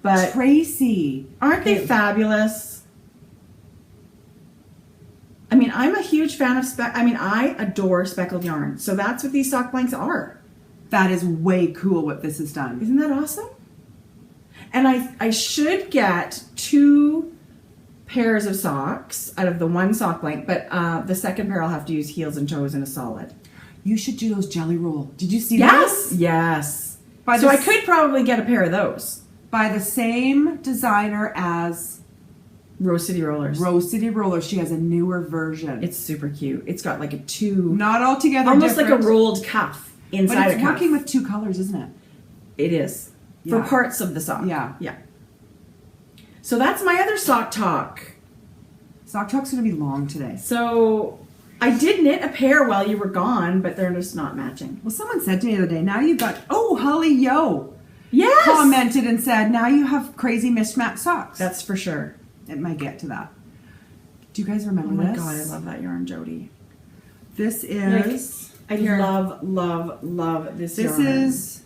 But Tracie. aren't they fabulous? I mean, I'm a huge fan of I adore speckled yarn. So that's what these sock blanks are. That is way cool what this has done. Isn't that awesome? And I should get 2 pairs of socks out of the one sock blank, but the second pair I'll have to use heels and toes in a solid. You should do those jelly roll. Did you see Yes, those? yes. By So the I could probably get a pair of those. By the same designer as Rose City Rollers. Rose City Roller. She has a newer version. It's super cute. It's got like a 2, not altogether almost different, like a rolled cuff inside but a it's cuff. working with 2 colors, isn't it? It is. Yeah. For parts of the sock. Yeah. Yeah. So that's my other sock talk. Sock talk's going to be long today. So I did knit a pair while you were gone, but they're just not matching. Well, someone said to me the other day, now you've got, Holly Yo Yes! commented and said, now you have crazy mismatched socks. That's for sure. It might get to that. Do you guys Oh remember my this? god, I love that yarn, Jodi. This is... I love this This yarn. is...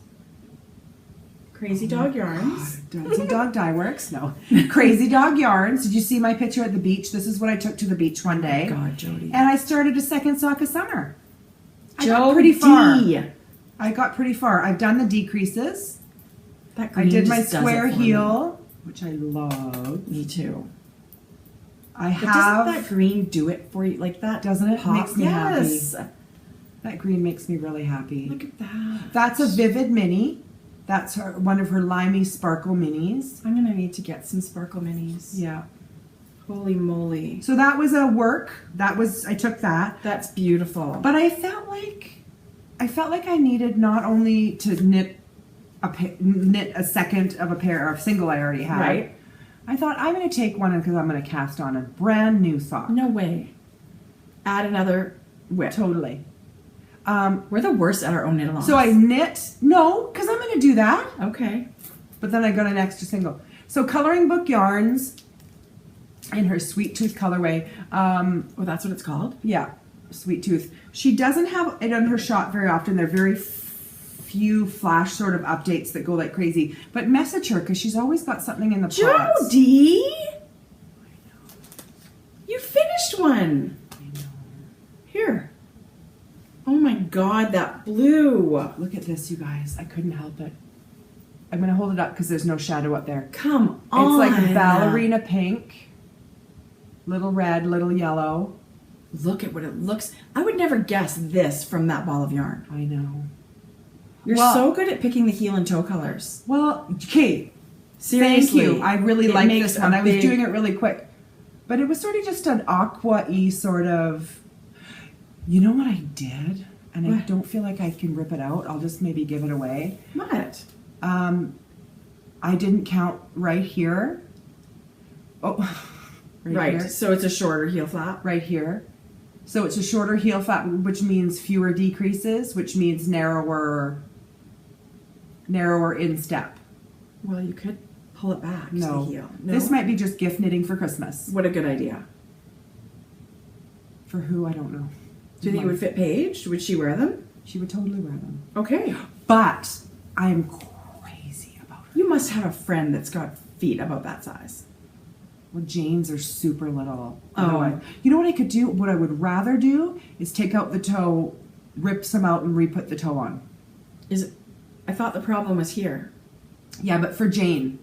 Crazy Dog Yarns. Dingo Dye Works? No. Crazy Dog Yarns. Did you see my picture at the beach? This is what I took to the beach one day. God, Jodi. And I started a second sock of summer. I got Jodi. pretty far. I got pretty far. I've done the decreases. That I green did my just does square it for me. heel, which I love. Me too. I But have... doesn't that green do it for you like that? Doesn't it? Pop? Makes me yes. happy. That green makes me really happy. Look at that. That's a Vivid Mini. That's one of her Limey Sparkle Minis. I'm gonna need to get some sparkle minis. Yeah. Holy moly. So that was a work. I took that. That's beautiful. But I felt like I needed not only to knit a second of a pair of single I already had. Right. I thought I'm going to take one because I'm going to cast on a brand new sock. No way. Add another whip. Totally. We're the worst at our own knit alongs. So I knit. No, because I'm going to do that. Okay. But then I got an extra single. So Coloring Book Yarns in her Sweet Tooth colorway. Oh, that's what it's called? Yeah, Sweet Tooth. She doesn't have it on her shop very often. They're very few flash sort of updates that go like crazy. But message her because she's always got something in the pots. Jodi! You finished one. I know. Here. Oh my God, that blue. Look at this, you guys. I couldn't help it. I'm going to hold it up because there's no shadow up there. Come on. It's like ballerina pink, little red, little yellow. Look at what it looks. I would never guess this from that ball of yarn. I know. You're so good at picking the heel and toe colors. Well, okay. Seriously. Thank you. I really It like makes this one. a I was big- doing it really quick. But it was sort of just an aqua-y sort of... You know what I did? And I What? don't feel like I can rip it out. I'll just maybe give it away. What? I didn't count right here. Oh, Right. here. So it's a shorter heel flap. Right here. So it's a shorter heel flap, which means fewer decreases, which means narrower instep. Well, you could pull it back to No. the heel. No. This might be just gift knitting for Christmas. What a good idea. For who, I don't know. Do you think it would fit Paige? Would she wear them? She would totally wear them. Okay. But I am crazy about her. You must have a friend that's got feet about that size. Well, Jane's are super little. Oh. Otherwise- You know what I could do? What I would rather do is take out the toe, rip some out, and re-put the toe on. Is it? I thought the problem was here. Yeah, but for Jane.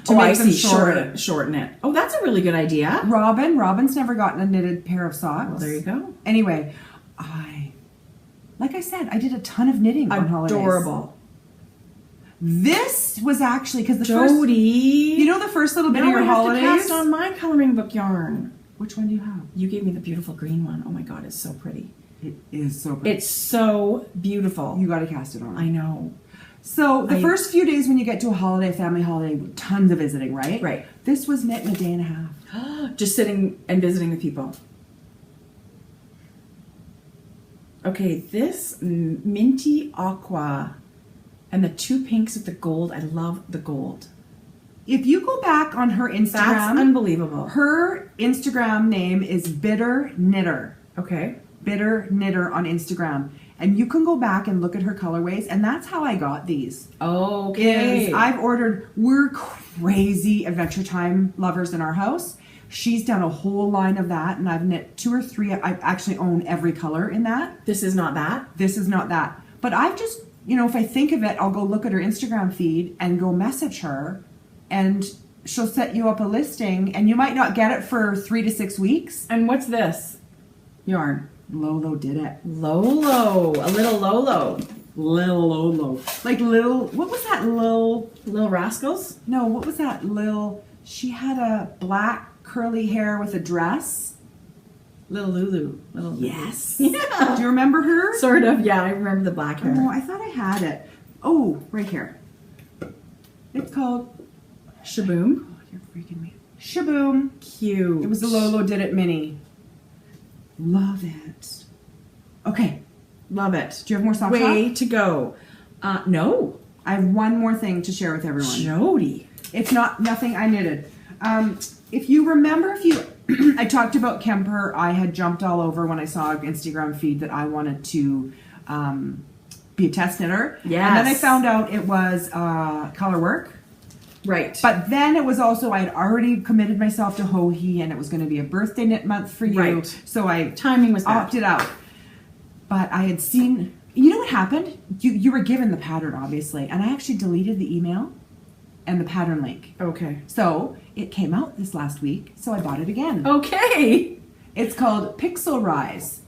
I them see. shorter. Shorten it. Oh, that's a really good idea. Robin's never gotten a knitted pair of socks. Well, there you go. Anyway, like I said, I did a ton of knitting on holidays. Adorable. This was actually, because the first, Jodi. you know the first little bit Now of your I have holidays? to cast on my coloring book yarn. Which one do you have? You gave me the beautiful green one. Oh my God, it's so pretty. It is so pretty. It's so beautiful. You got to cast it on. I know. So the first few days when you get to a holiday, family holiday, tons of visiting, right? Right. This was knit in a day and a half. Just sitting and visiting with people. Okay, this minty aqua and the two pinks with the gold. I love the gold. If you go back on her That's Instagram, unbelievable. her Instagram name is Bitter Knitter. Okay. Bitter Knitter on Instagram. And you can go back and look at her colorways, and that's how I got these. Okay. We're crazy Adventure Time lovers in our house. She's done a whole line of that, and I've knit 2 or 3. I actually own every color in that. This is not that. This is not that. But I've just, if I think of it, I'll go look at her Instagram feed and go message her, and she'll set you up a listing, and you might not get it for 3 to 6 weeks. And what's this yarn? Lolo did it. Lolo. A little Lolo. Lil Lolo. Like what was that Little Rascals? No, what was that she had a black curly hair with a dress. Little Lulu. Little Lulu. Yes. Yeah. Do you remember her? Sort of. Yeah, I remember the black hair. Oh, I thought I had it. Oh, right here. It's called Shaboom. Oh, you're freaking me. Shaboom. Cute. It was the Lolo Did It mini. Love it. Okay. Love it. Do you have more soft Way shop? to go. No. I have one more thing to share with everyone. Jodi. It's nothing I knitted. If you remember, I talked about Kemper, I had jumped all over when I saw an Instagram feed that I wanted to be a test knitter. Yes. And then I found out it was color work. Right. But then it was also, I had already committed myself to Hohi, and it was going to be a birthday knit month for you. Right. So I Timing was bad. opted out. But I had seen, you know what happened? You were given the pattern, obviously, and I actually deleted the email and the pattern link. Okay. So it came out this last week, so I bought it again. Okay. It's called Pixel Rise.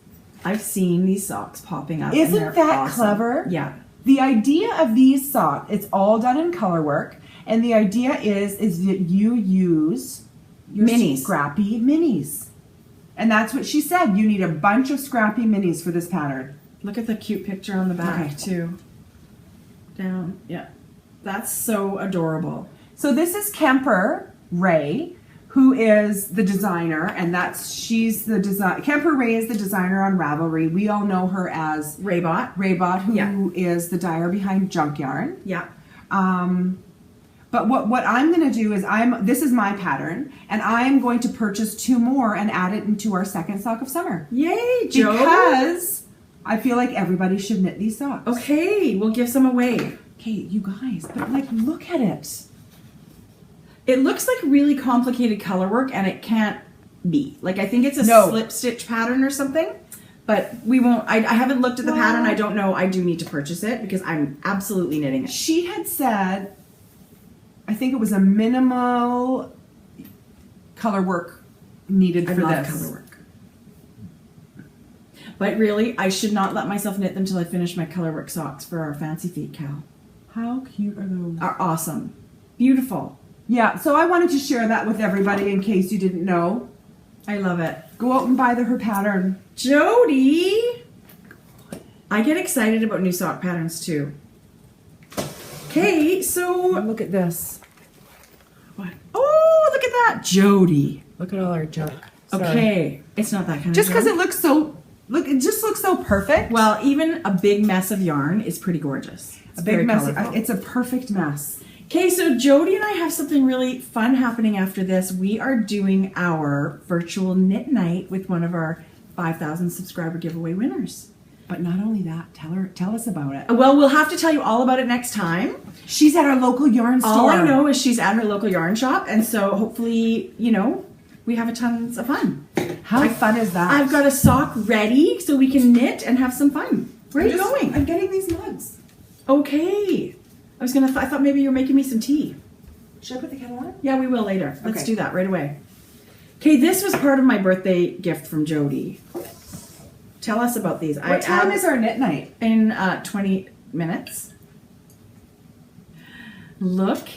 I've seen these socks popping up. and Isn't they're that awesome. clever? Yeah. The idea of these socks, it's all done in color work, and the idea is that you use your Minis. scrappy minis. And that's what she said. You need a bunch of scrappy minis for this pattern. Look at the cute picture on the back, Okay. too. Down. Yeah. That's so adorable. So this is Kemper Ray, who is the designer, and she's the design. Kemper Ray is the designer on Ravelry. We all know her as Raybot. Raybot, who Yeah. is the dyer behind Junk Yarn. Yeah. But what I'm going to do is this is my pattern, and I'm going to purchase 2 more and add it into our second sock of summer. Yay, Joe. Because I feel like everybody should knit these socks. Okay, we'll give some away. Okay, you guys, but like, look at it. It looks like really complicated color work, and it can't be. Like, I think it's a slip stitch pattern or something, but we won't. I haven't looked at the pattern. I don't know. I do need to purchase it because I'm absolutely knitting it. She had said, I think it was a minimal color work needed for this. Color work. But really, I should not let myself knit them until I finish my color work socks for our Fancy Feet Cal. How cute are those? Are awesome. Beautiful. Yeah, so I wanted to share that with everybody in case you didn't know. I love it. Go out and buy her pattern. Jodi! I get excited about new sock patterns too. Okay, so... Look at this. What? Oh, look at that! Jodi. Look at all our junk. Okay, it's not that kind just of because it looks so... Look, it just looks so perfect. Well, even a big mess of yarn is pretty gorgeous. It's a big mess. Colorful. It's a perfect mess. Okay, so Jodi and I have something really fun happening after this. We are doing our virtual knit night with one of our 5,000 subscriber giveaway winners. But not only that, tell us about it. Well, we'll have to tell you all about it next time. She's at our local yarn store. All I know is she's at her local yarn shop, and so hopefully, we have tons of fun. How fun is that? I've got a sock ready so we can knit and have some fun. Where are you going? I'm getting these mugs. Okay. I thought maybe you were making me some tea. Should I put the kettle on? Yeah, we will later. Let's Okay. do that right away. Okay, this was part of my birthday gift from Jodi. Tell us about these. What time is our knit night? In 20 minutes. Look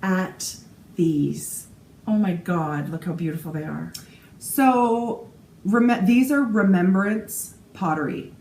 at these. Oh my God, look how beautiful they are. So, these are Remembrance Pottery.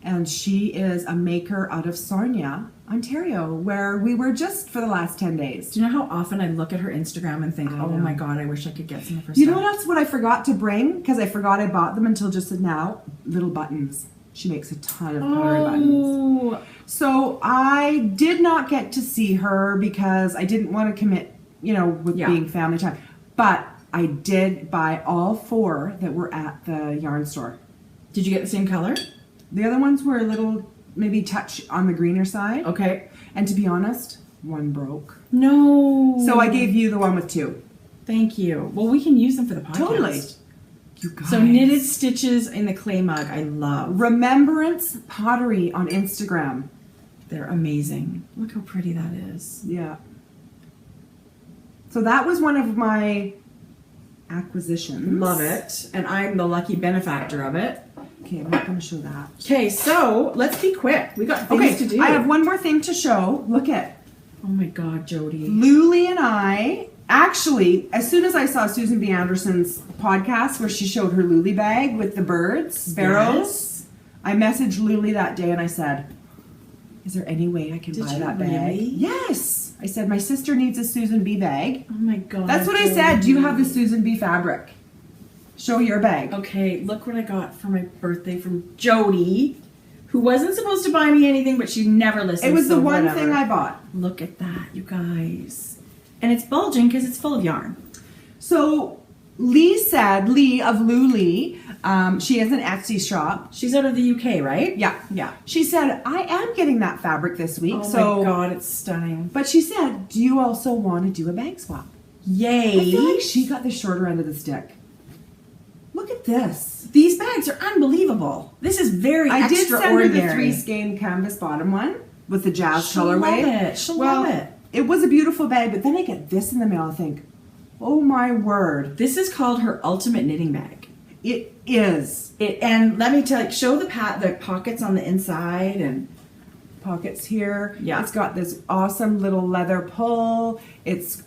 And she is a maker out of Sarnia, Ontario, where we were just for the last 10 days. Do you know how often I look at her Instagram and think, I oh know. my God, I wish I could get some of her You stuff. know what else? What I forgot to bring, because I forgot I bought them until just now? Little buttons. She makes a ton of pottery buttons. So I did not get to see her because I didn't want to commit, with being family time. But I did buy all 4 that were at the yarn store. Did you get the same color? The other ones were a little, maybe touch on the greener side. Okay. And to be honest, one broke. No. So I gave you the one with 2. Thank you. Well, we can use them for the podcast. Totally. You guys. So knitted stitches in the clay mug, I love. Remembrance Pottery on Instagram. They're amazing. Look how pretty that is. Yeah. So that was one of my acquisitions. Love it. And I'm the lucky benefactor of it. Okay, I'm not going to show that. Okay, so let's be quick. We got things to do. I have one more thing to show. Look at Oh my God, Jodi. Luli and I. Actually, as soon as I saw Susan B. Anderson's podcast where she showed her Luli bag with the birds, sparrows, I messaged Luli that day and I said, is there any way I can Did buy you that bag? really? Yes. I said, my sister needs a Susan B. bag. Oh my God. That's what I said. Do you have the Susan B. fabric? Show your bag. Okay, look what I got for my birthday from Jodi, who wasn't supposed to buy me anything, but she never listens. It was the so one whatever. thing I bought. Look at that, you guys. And it's bulging because it's full of yarn. So Lee said, Lee of Luli, she has an Etsy shop. She's out of the UK, right? Yeah. Yeah. She said, I am getting that fabric this week. Oh my God, it's stunning. But she said, do you also want to do a bag swap? Yay. I feel like she got the shorter end of the stick. Look at this. These bags are unbelievable. This is very I did send her extraordinary. the 3 skein canvas bottom one with the jazz She'll colorway. love it. She'll love it. It was a beautiful bag, but then I get this in the mail and think, oh my word. This is called her ultimate knitting bag. It is. And let me tell you, show the pockets on the inside and Pockets here. Yeah. It's got this awesome little leather pull. It's,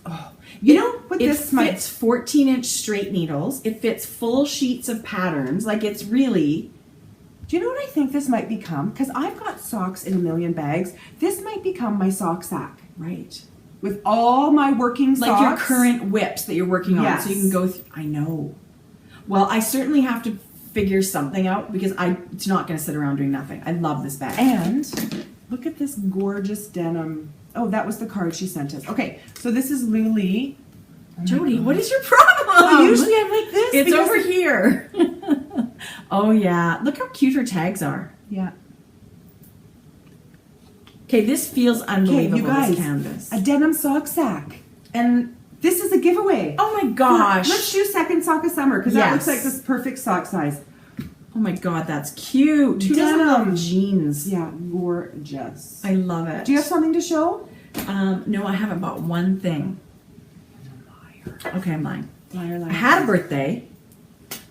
you know what it this might... fits 14-inch straight needles. It fits full sheets of patterns. Like it's really... Do you know what I think this might become? Because I've got socks in a million bags. This might become my sock sack. Right. With all my working socks. Like your current whips that you're working on. Yes. So you can go through... I know. Well, I certainly have to figure something out because it's not going to sit around doing nothing. I love this bag. And look at this gorgeous denim. Oh, that was the card she sent us. Okay, so this is Luli. Jodi, what is your problem? Oh, usually I'm like this. It's because- over here. Oh, yeah. Look how cute her tags are. Yeah. Okay, this feels unbelievable, you guys, this canvas. a denim sock sack. And This is a giveaway. oh my gosh. Let's do second sock of summer because that looks Yes. like this perfect sock size. Oh my god, that's cute. Who doesn't Denim. love jeans? Yeah, gorgeous. I love it. Do you have something to show? No, I haven't bought one thing. Okay, I'm lying. Liar, liar. I had a birthday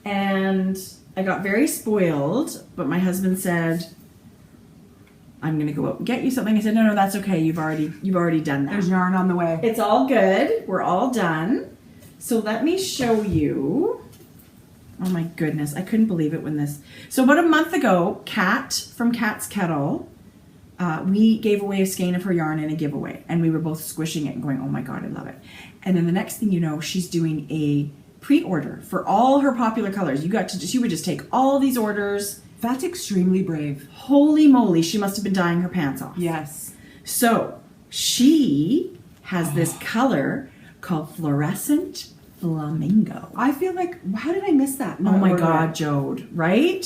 and I got very spoiled, but my husband said, I'm gonna go out and get you something. I said, no, that's okay. You've already done that. There's yarn on the way. It's all good. We're all done. So let me show you. Oh my goodness, I couldn't believe it when this. So about a month ago, Kat from Kat's Kettle, we gave away a skein of her yarn in a giveaway, and we were both squishing it and going, oh my god, I love it. And then the next thing you know, she's doing a pre-order for all her popular colors. She would just take all these orders. That's extremely brave. Holy moly, she must have been dyeing her pants off. Yes. So she has this color called Fluorescent Flamingo. I feel like, how did I miss that? Oh my god, Jode, right?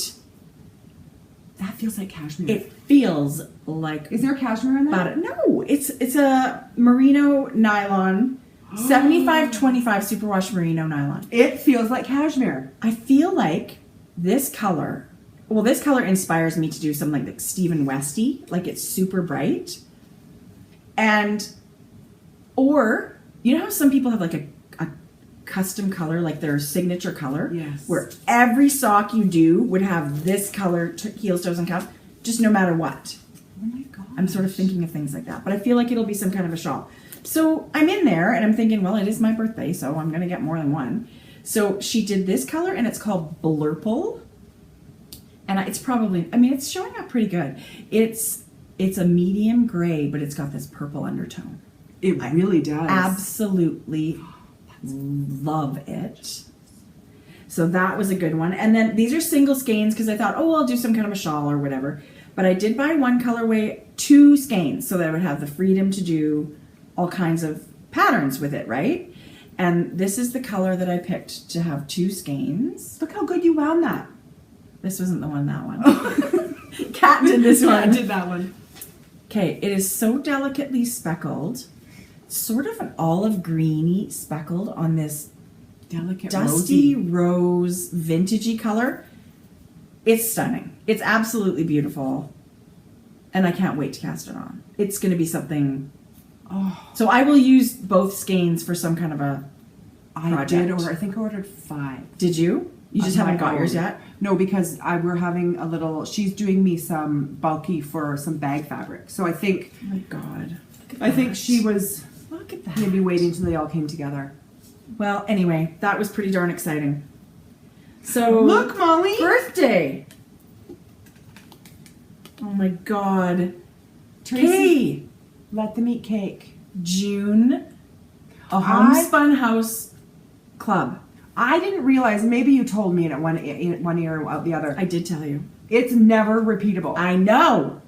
That feels like cashmere. It feels like Is there cashmere in that? no, it's a merino nylon, 75-25 superwash merino nylon. It feels like cashmere. I feel like this color inspires me to do something like Stephen Westy, like it's super bright. Or you know how some people have like a custom color, like their signature color? Yes. Where every sock you do would have this color, heels, toes, and cuffs, just no matter what. Oh my god. I'm sort of thinking of things like that, but I feel like it'll be some kind of a shawl. So I'm in there and I'm thinking, well, it is my birthday, so I'm going to get more than one. So she did this color and it's called Blurple. And it's probably, it's showing up pretty good. It's a medium gray, but it's got this purple undertone. It really does. Absolutely love it. So that was a good one. And then these are single skeins because I thought, oh, I'll do some kind of a shawl or whatever. But I did buy one colorway, 2 skeins, so that I would have the freedom to do all kinds of patterns with it, right? And this is the color that I picked to have 2 skeins. Look how good you wound that. This wasn't the one, that one. Kat did this one. I did that one. Okay, it is so delicately speckled. Sort of an olive greeny speckled on this Delicate dusty rosy. rose vintagey color. It's stunning. It's absolutely beautiful. And I can't wait to cast it on. It's going to be something. Oh, So I will use both skeins for some kind of a I project. did order. I think I ordered 5. Did you? You just On haven't my got yours own. yet? No, because we're having a little. She's doing me some bulky for some bag fabric. So I think. Oh my God. I think she was Look at that. maybe waiting till they all came together. Well, anyway, that was pretty darn exciting. So Look, Molly. birthday. Oh my God. Tracie, Hey, let them eat cake. June, a homespun house club. I didn't realize. Maybe you told me it at one ear out the other. I did tell you. It's never repeatable. I know,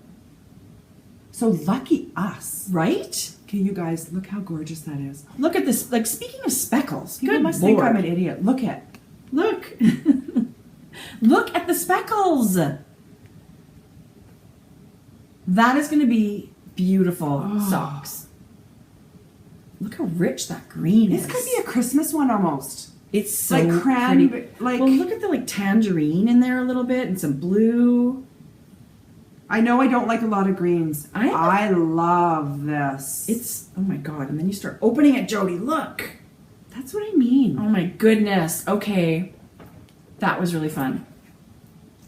So lucky us. right? Okay, you guys, look how gorgeous that is. Look at this. Like, speaking of speckles, People good must Lord. think I'm an idiot. Look at. Look. Look at the speckles. That is going to be beautiful Oh. socks. Look how rich that green This is. could be a Christmas one almost. It's so Like cran- pretty. like- well, look at the like tangerine in there a little bit and some blue. I know I don't like a lot of greens. I- I love this. It's, oh my God. And then you start opening it, Jodi. Look. That's what I mean. Oh my goodness. Okay. That was really fun.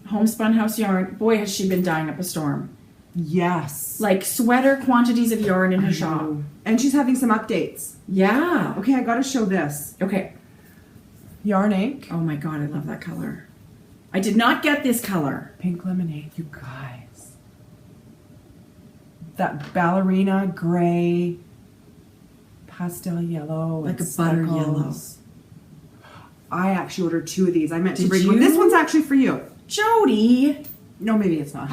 Homespun house yarn. Boy, has she been dyeing up a storm. Yes. Like sweater quantities of yarn in her shop. And she's having some updates. Yeah. Okay, I gotta show this. Okay. Yarn ink. Oh my God, I love that color. I did not get this color. Pink lemonade, you guys. That ballerina gray, pastel yellow, Like and a butter speckles. I actually ordered 2 of these. I meant to Did bring one. you? This one's actually for you. Jodi. No, maybe it's not.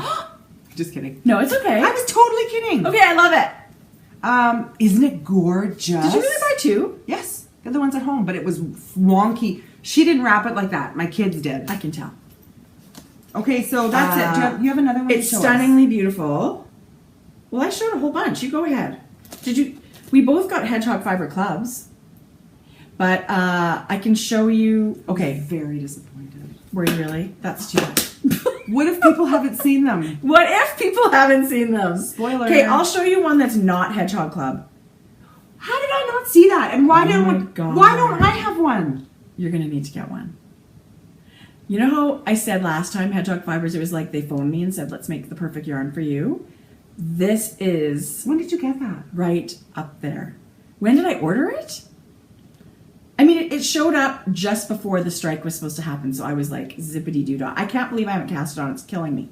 Just kidding. No, it's okay. I was totally kidding. Okay, I love it. Isn't it gorgeous? Did you really buy 2? Yes. The other one's at home, but it was wonky. She didn't wrap it like that. My kids did. I can tell. Okay, so that's it. You have another one? It's to show us? stunningly beautiful. Well, I showed a whole bunch. You go ahead. Did you? We both got Hedgehog fiber clubs, but I can show you. Okay, Very disappointed. were you really? That's too bad. What if people haven't seen them? What if people haven't seen them? Spoiler. Okay, I'll show you one that's not Hedgehog club. How did I not see that? And why Oh don't my God. why don't I have one? You're gonna need to get one. You know how I said last time Hedgehog fibers? It was like they phoned me and said, "Let's make the perfect yarn for you." This is When did you get that? right up there. When did I order it? I mean, it showed up just before the strike was supposed to happen, so I was like, zippity doo dah. I can't believe I haven't cast it on. It's killing me.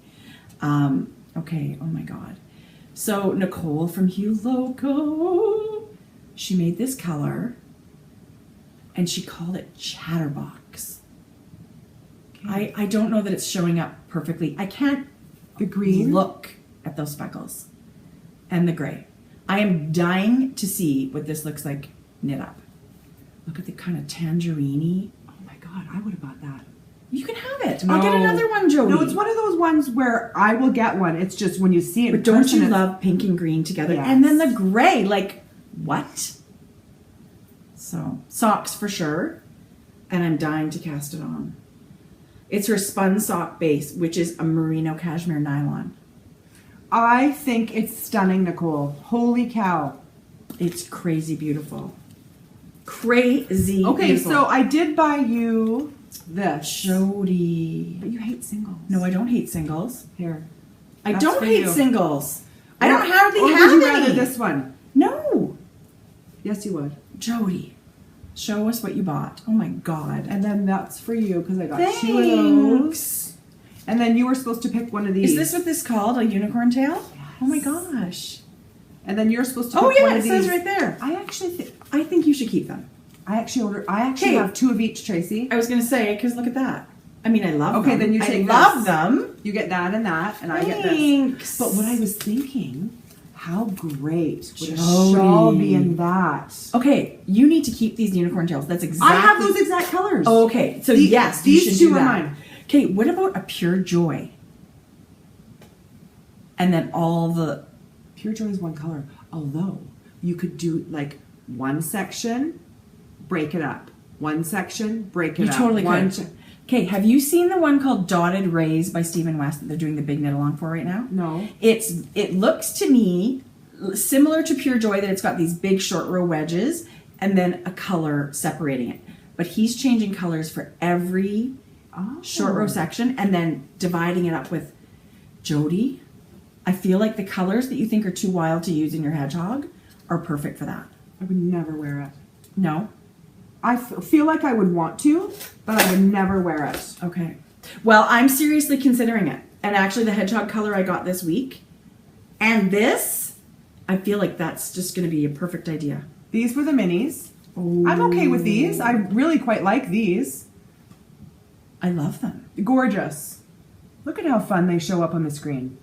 Okay, oh my God. So Nicole from Hugh Loco, she made this color, and she called it Chatterbox. Okay. I don't know that it's showing up perfectly. I can't The green? look at those speckles and the gray. I am dying to see what this looks like knit up. Look at the kind of tangerine-y. Oh my God, I would have bought that. You can have it. I'll get another one, Jodi. No, it's one of those ones where I will get one. It's just when you see it. But in don't person, you it's- love pink and green together? Yes. And then the gray, like, what? So, socks for sure. And I'm dying to cast it on. It's her spun sock base, which is a merino cashmere nylon. I think it's stunning, Nicole. Holy cow. It's crazy beautiful. Crazy Okay, beautiful. so I did buy you this. Jodi. But you hate singles. No, I don't hate singles. Here. I That's don't for hate you. singles. I don't hardly or have would you any. rather this one? No. Yes, you would. Jodi, show us what you bought. Oh my God. And then that's for you because I got two of those. And then you were supposed to pick one of these. Is this what this is called? A unicorn tail? Oh my gosh. And then you're supposed to pick Oh yeah, one it of these. says right there. I think you should keep them. I actually Okay. have two of each, Tracy. I was gonna say, because look at that. I mean, I love them. Okay, then you take I love this. them. You get that and that, and I get this. Thanks. But what I was thinking, how great would a Jodi. shawl be in that? Okay, you need to keep these unicorn tails. That's exactly. I have those exact colors. Oh, okay, so These- yes, you these should two do are that. mine. Okay, what about a pure joy? And then all the Pure Joy is one color. Although you could do like one section, break it up. One section, break it you up. totally One could. Okay, have you seen the one called Dotted Rays by Stephen West that they're doing the big knit along for right now? No. It looks to me similar to Pure Joy that it's got these big short row wedges and then a color separating it. But he's changing colors for every short row section and then dividing it up with Jodi. I feel like the colors that you think are too wild to use in your hedgehog are perfect for that. I would never wear it. No? I feel like I would want to, but I would never wear it. Okay. Well, I'm seriously considering it. And actually the hedgehog color I got this week and this, I feel like that's just going to be a perfect idea. These were the minis. Oh. I'm okay with these. I really quite like these. I love them. Gorgeous. Look at how fun they show up on the screen.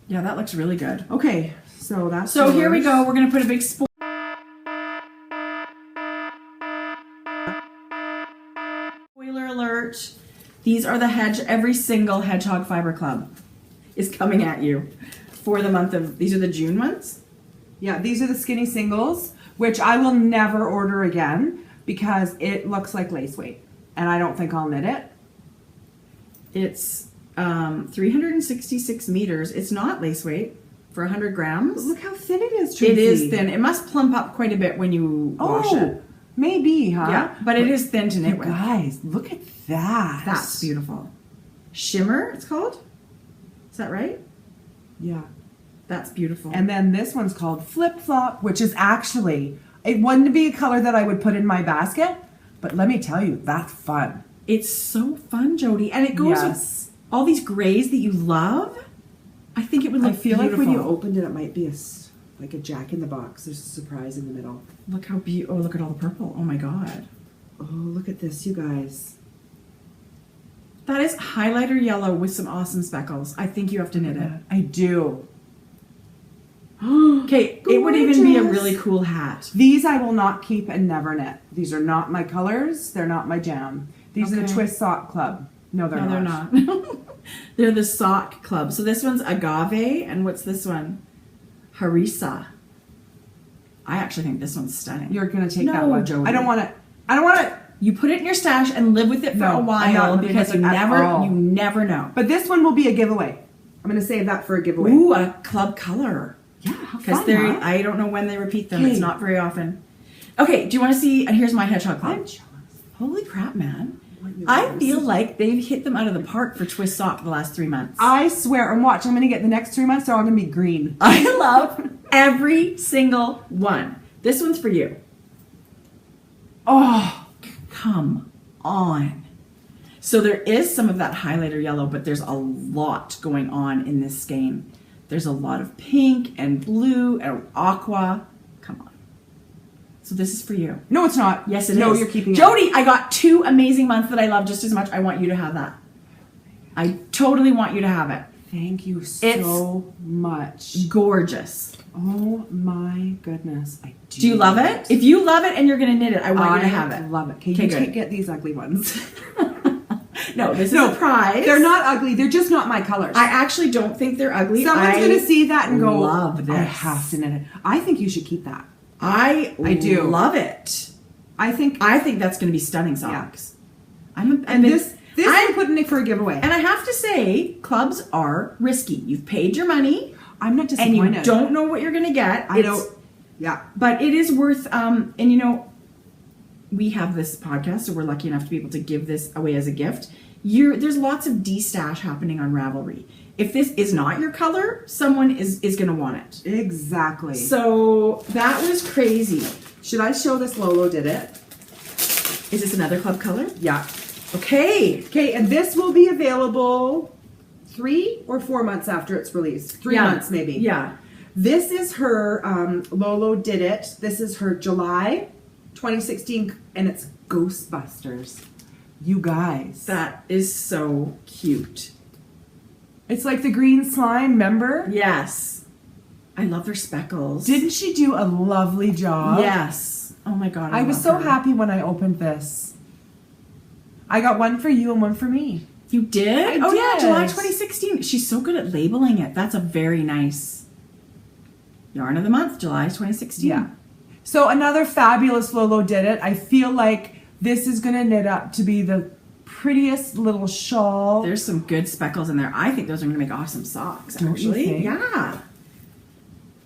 Yeah, that looks really good. Okay, so that's So here we yours. go. We're going to put a big spoiler. Spoiler alert. These are every single Hedgehog Fiber Club is coming at you for the month of, these are the June ones? Yeah, these are the skinny singles, which I will never order again because it looks like lace weight. And I don't think I'll knit it. It's 366 meters. It's not lace weight for 100 But grams. look how thin it is, Tracy. It is thin. It must plump up quite a bit when you wash it. Maybe, huh? Yeah, but it is thin to knit You with. guys, look at that. That's beautiful. Shimmer, it's called? Is that right? Yeah. That's beautiful. And then this one's called Flip Flop, which is actually, it wouldn't be a color that I would put in my basket, but let me tell you, that's fun. it's so fun, Jodi. And it goes Yes. with all these grays that you love. I think it would look I feel beautiful. like when you opened it, it might be like a Jack in the Box. There's a surprise in the middle. Look how beautiful. Oh, look at all the purple. Oh my God. Oh, look at this, you guys. That is highlighter yellow with some awesome speckles. I think you have to knit it. I do. Okay, it would even be a Gorgeous. really cool hat. These I will not keep and never knit. These are not my colors. They're not my jam. These are the Okay. Twist Sock Club. No, they're No, they're not. not. They're the sock club. So this one's agave, and what's this one? Harissa. I actually think this one's stunning. You're gonna take No, that one. Jodi. I don't want it. I don't want it. You put it in your stash and live with it for No, a I'm while not living because with it at all. you never know. But this one will be a giveaway. I'm gonna save that for a giveaway. Ooh, a club color. Yeah, how Because fun, they're huh? I don't know when they repeat them. Okay. It's not very often. Okay, do you want to see? And here's my hedgehog club. I'm jealous. Holy crap, man! you I are. feel like they've hit them out of the park for twist sock the last 3 months. I swear, and watch, I'm gonna get the next 3 months, they're all gonna be green. I love every single one. This one's for you. Oh, Come on. So there is some of that highlighter yellow, but there's a lot going on in this skein. There's a lot of pink and blue and aqua. Come on. So this is for you. no, it's not. Yes, it is. No, you're keeping it. Jodi, I got 2 amazing months that I love just as much. I want you to have that. I totally want you to have it. Thank you so much. Gorgeous. Oh my goodness. I do. Do you love it? If you love it and you're going to knit it, I want you to have it. love it. Okay, Okay, you good. can't get these ugly ones. No, this is a prize. They're not ugly. They're just not my colors. I actually don't think they're ugly. Someone's going to see that and go, love this. I have to knit it. I think you should keep that. I do. love it. I think that's going to be stunning socks. and this I'm putting it for a giveaway. And I have to say, clubs are risky. You've paid your money. I'm not And disappointed. you don't know what you're going to get. I don't. Yeah. But it is worth, and you know, we have this podcast, so we're lucky enough to be able to give this away as a gift. There's lots of de-stash happening on Ravelry. If this is not your color, someone is going to want it. Exactly. So that was crazy. Should I show this Lolo did it? Is this another club color? Yeah. Okay. Okay, and this will be available 3 or 4 months after it's released. 3 months maybe. Yeah. This is her Lolo did it. This is her July 2016, and it's Ghostbusters. You guys. That is so cute. It's like the green slime, remember? Yes. I love her speckles. Didn't she do a lovely job? Yes. Oh my God. I was love so her. happy when I opened this. I got one for you and one for me. You did? I Oh yeah, did. July 2016. She's so good at labeling it. That's a very nice yarn of the month, July 2016. Yeah. So another fabulous Lolo did it. I feel like this is going to knit up to be the prettiest little shawl. There's some good speckles in there. I think those are going to make awesome socks, Don't you actually. think? Yeah.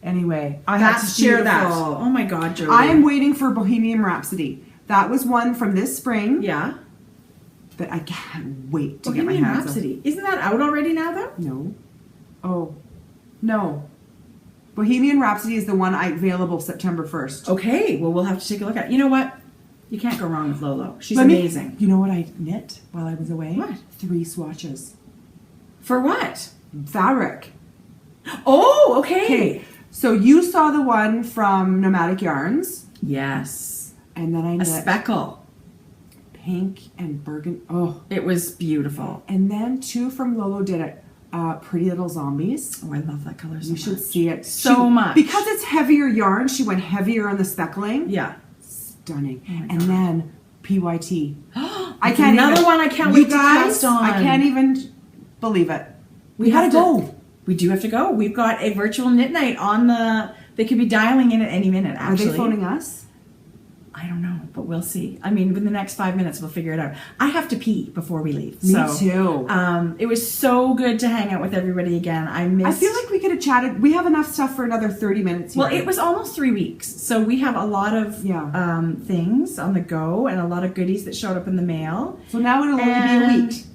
Anyway, I had to share that. Oh my God, Jodi. I am waiting for Bohemian Rhapsody. That was one from this spring. Yeah. But I can't wait to Bohemian get my hands Rhapsody. Isn't that out already now, though? on. No. Oh. No. Bohemian Rhapsody is the one available September 1st. Okay. Well, we'll have to take a look at it. You know what? You can't go wrong with Lolo. She's Let me- amazing. You know what I knit while I was away? What? 3 swatches. For what? Fabric. Oh, okay. Okay. So you saw the one from Nomadic Yarns, Yes. and then I A knit speckle. pink and burgundy. Oh. It was beautiful. And then 2 from Lolo did it. Pretty Little Zombies. Oh, I love that color so You should much. see it. So much. Because it's heavier yarn, she went heavier on the speckling. Yeah. Stunning. Oh my And God. then PYT. I can't another even- one I can't You wait to guys, cast on. I can't even believe it. We have gotta to- go. We do have to go. We've got a virtual knit night on the. They could be dialing in at any minute. Are Actually, they phoning us? I don't know, but we'll see. I mean, within the next 5 minutes, we'll figure it out. I have to pee before we leave. Me so, too. It was so good to hang out with everybody again. I I feel like we could have chatted. We have enough stuff for another 30 minutes here. Well, it was almost 3 weeks, so we have a lot of Yeah. things on the go and a lot of goodies that showed up in the mail. So now it'll only be a And- week.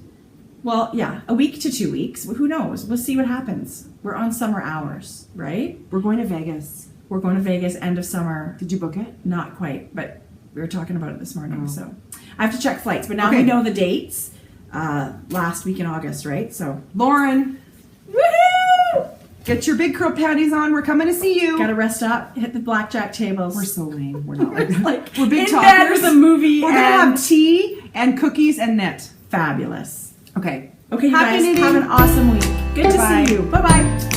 Well, yeah, a week to 2 weeks. Who knows? We'll see what happens. We're on summer hours, right? We're going to Vegas. We're going to Vegas end of summer. Did you book it? Not quite, but we were talking about it this morning, Oh. so I have to check flights. But now Okay. we know the dates. Last week in August, right? So Lauren, woohoo! get your big curl panties on. We're coming to see you. Gotta rest up. Hit the blackjack tables. We're so lame. We're not like like we're big in talkers. bed with a movie. We're gonna and have tea and cookies and knit. fabulous. Okay. Okay, you Happy guys knitting. have an awesome week. Good Bye-bye. to see you. Bye bye.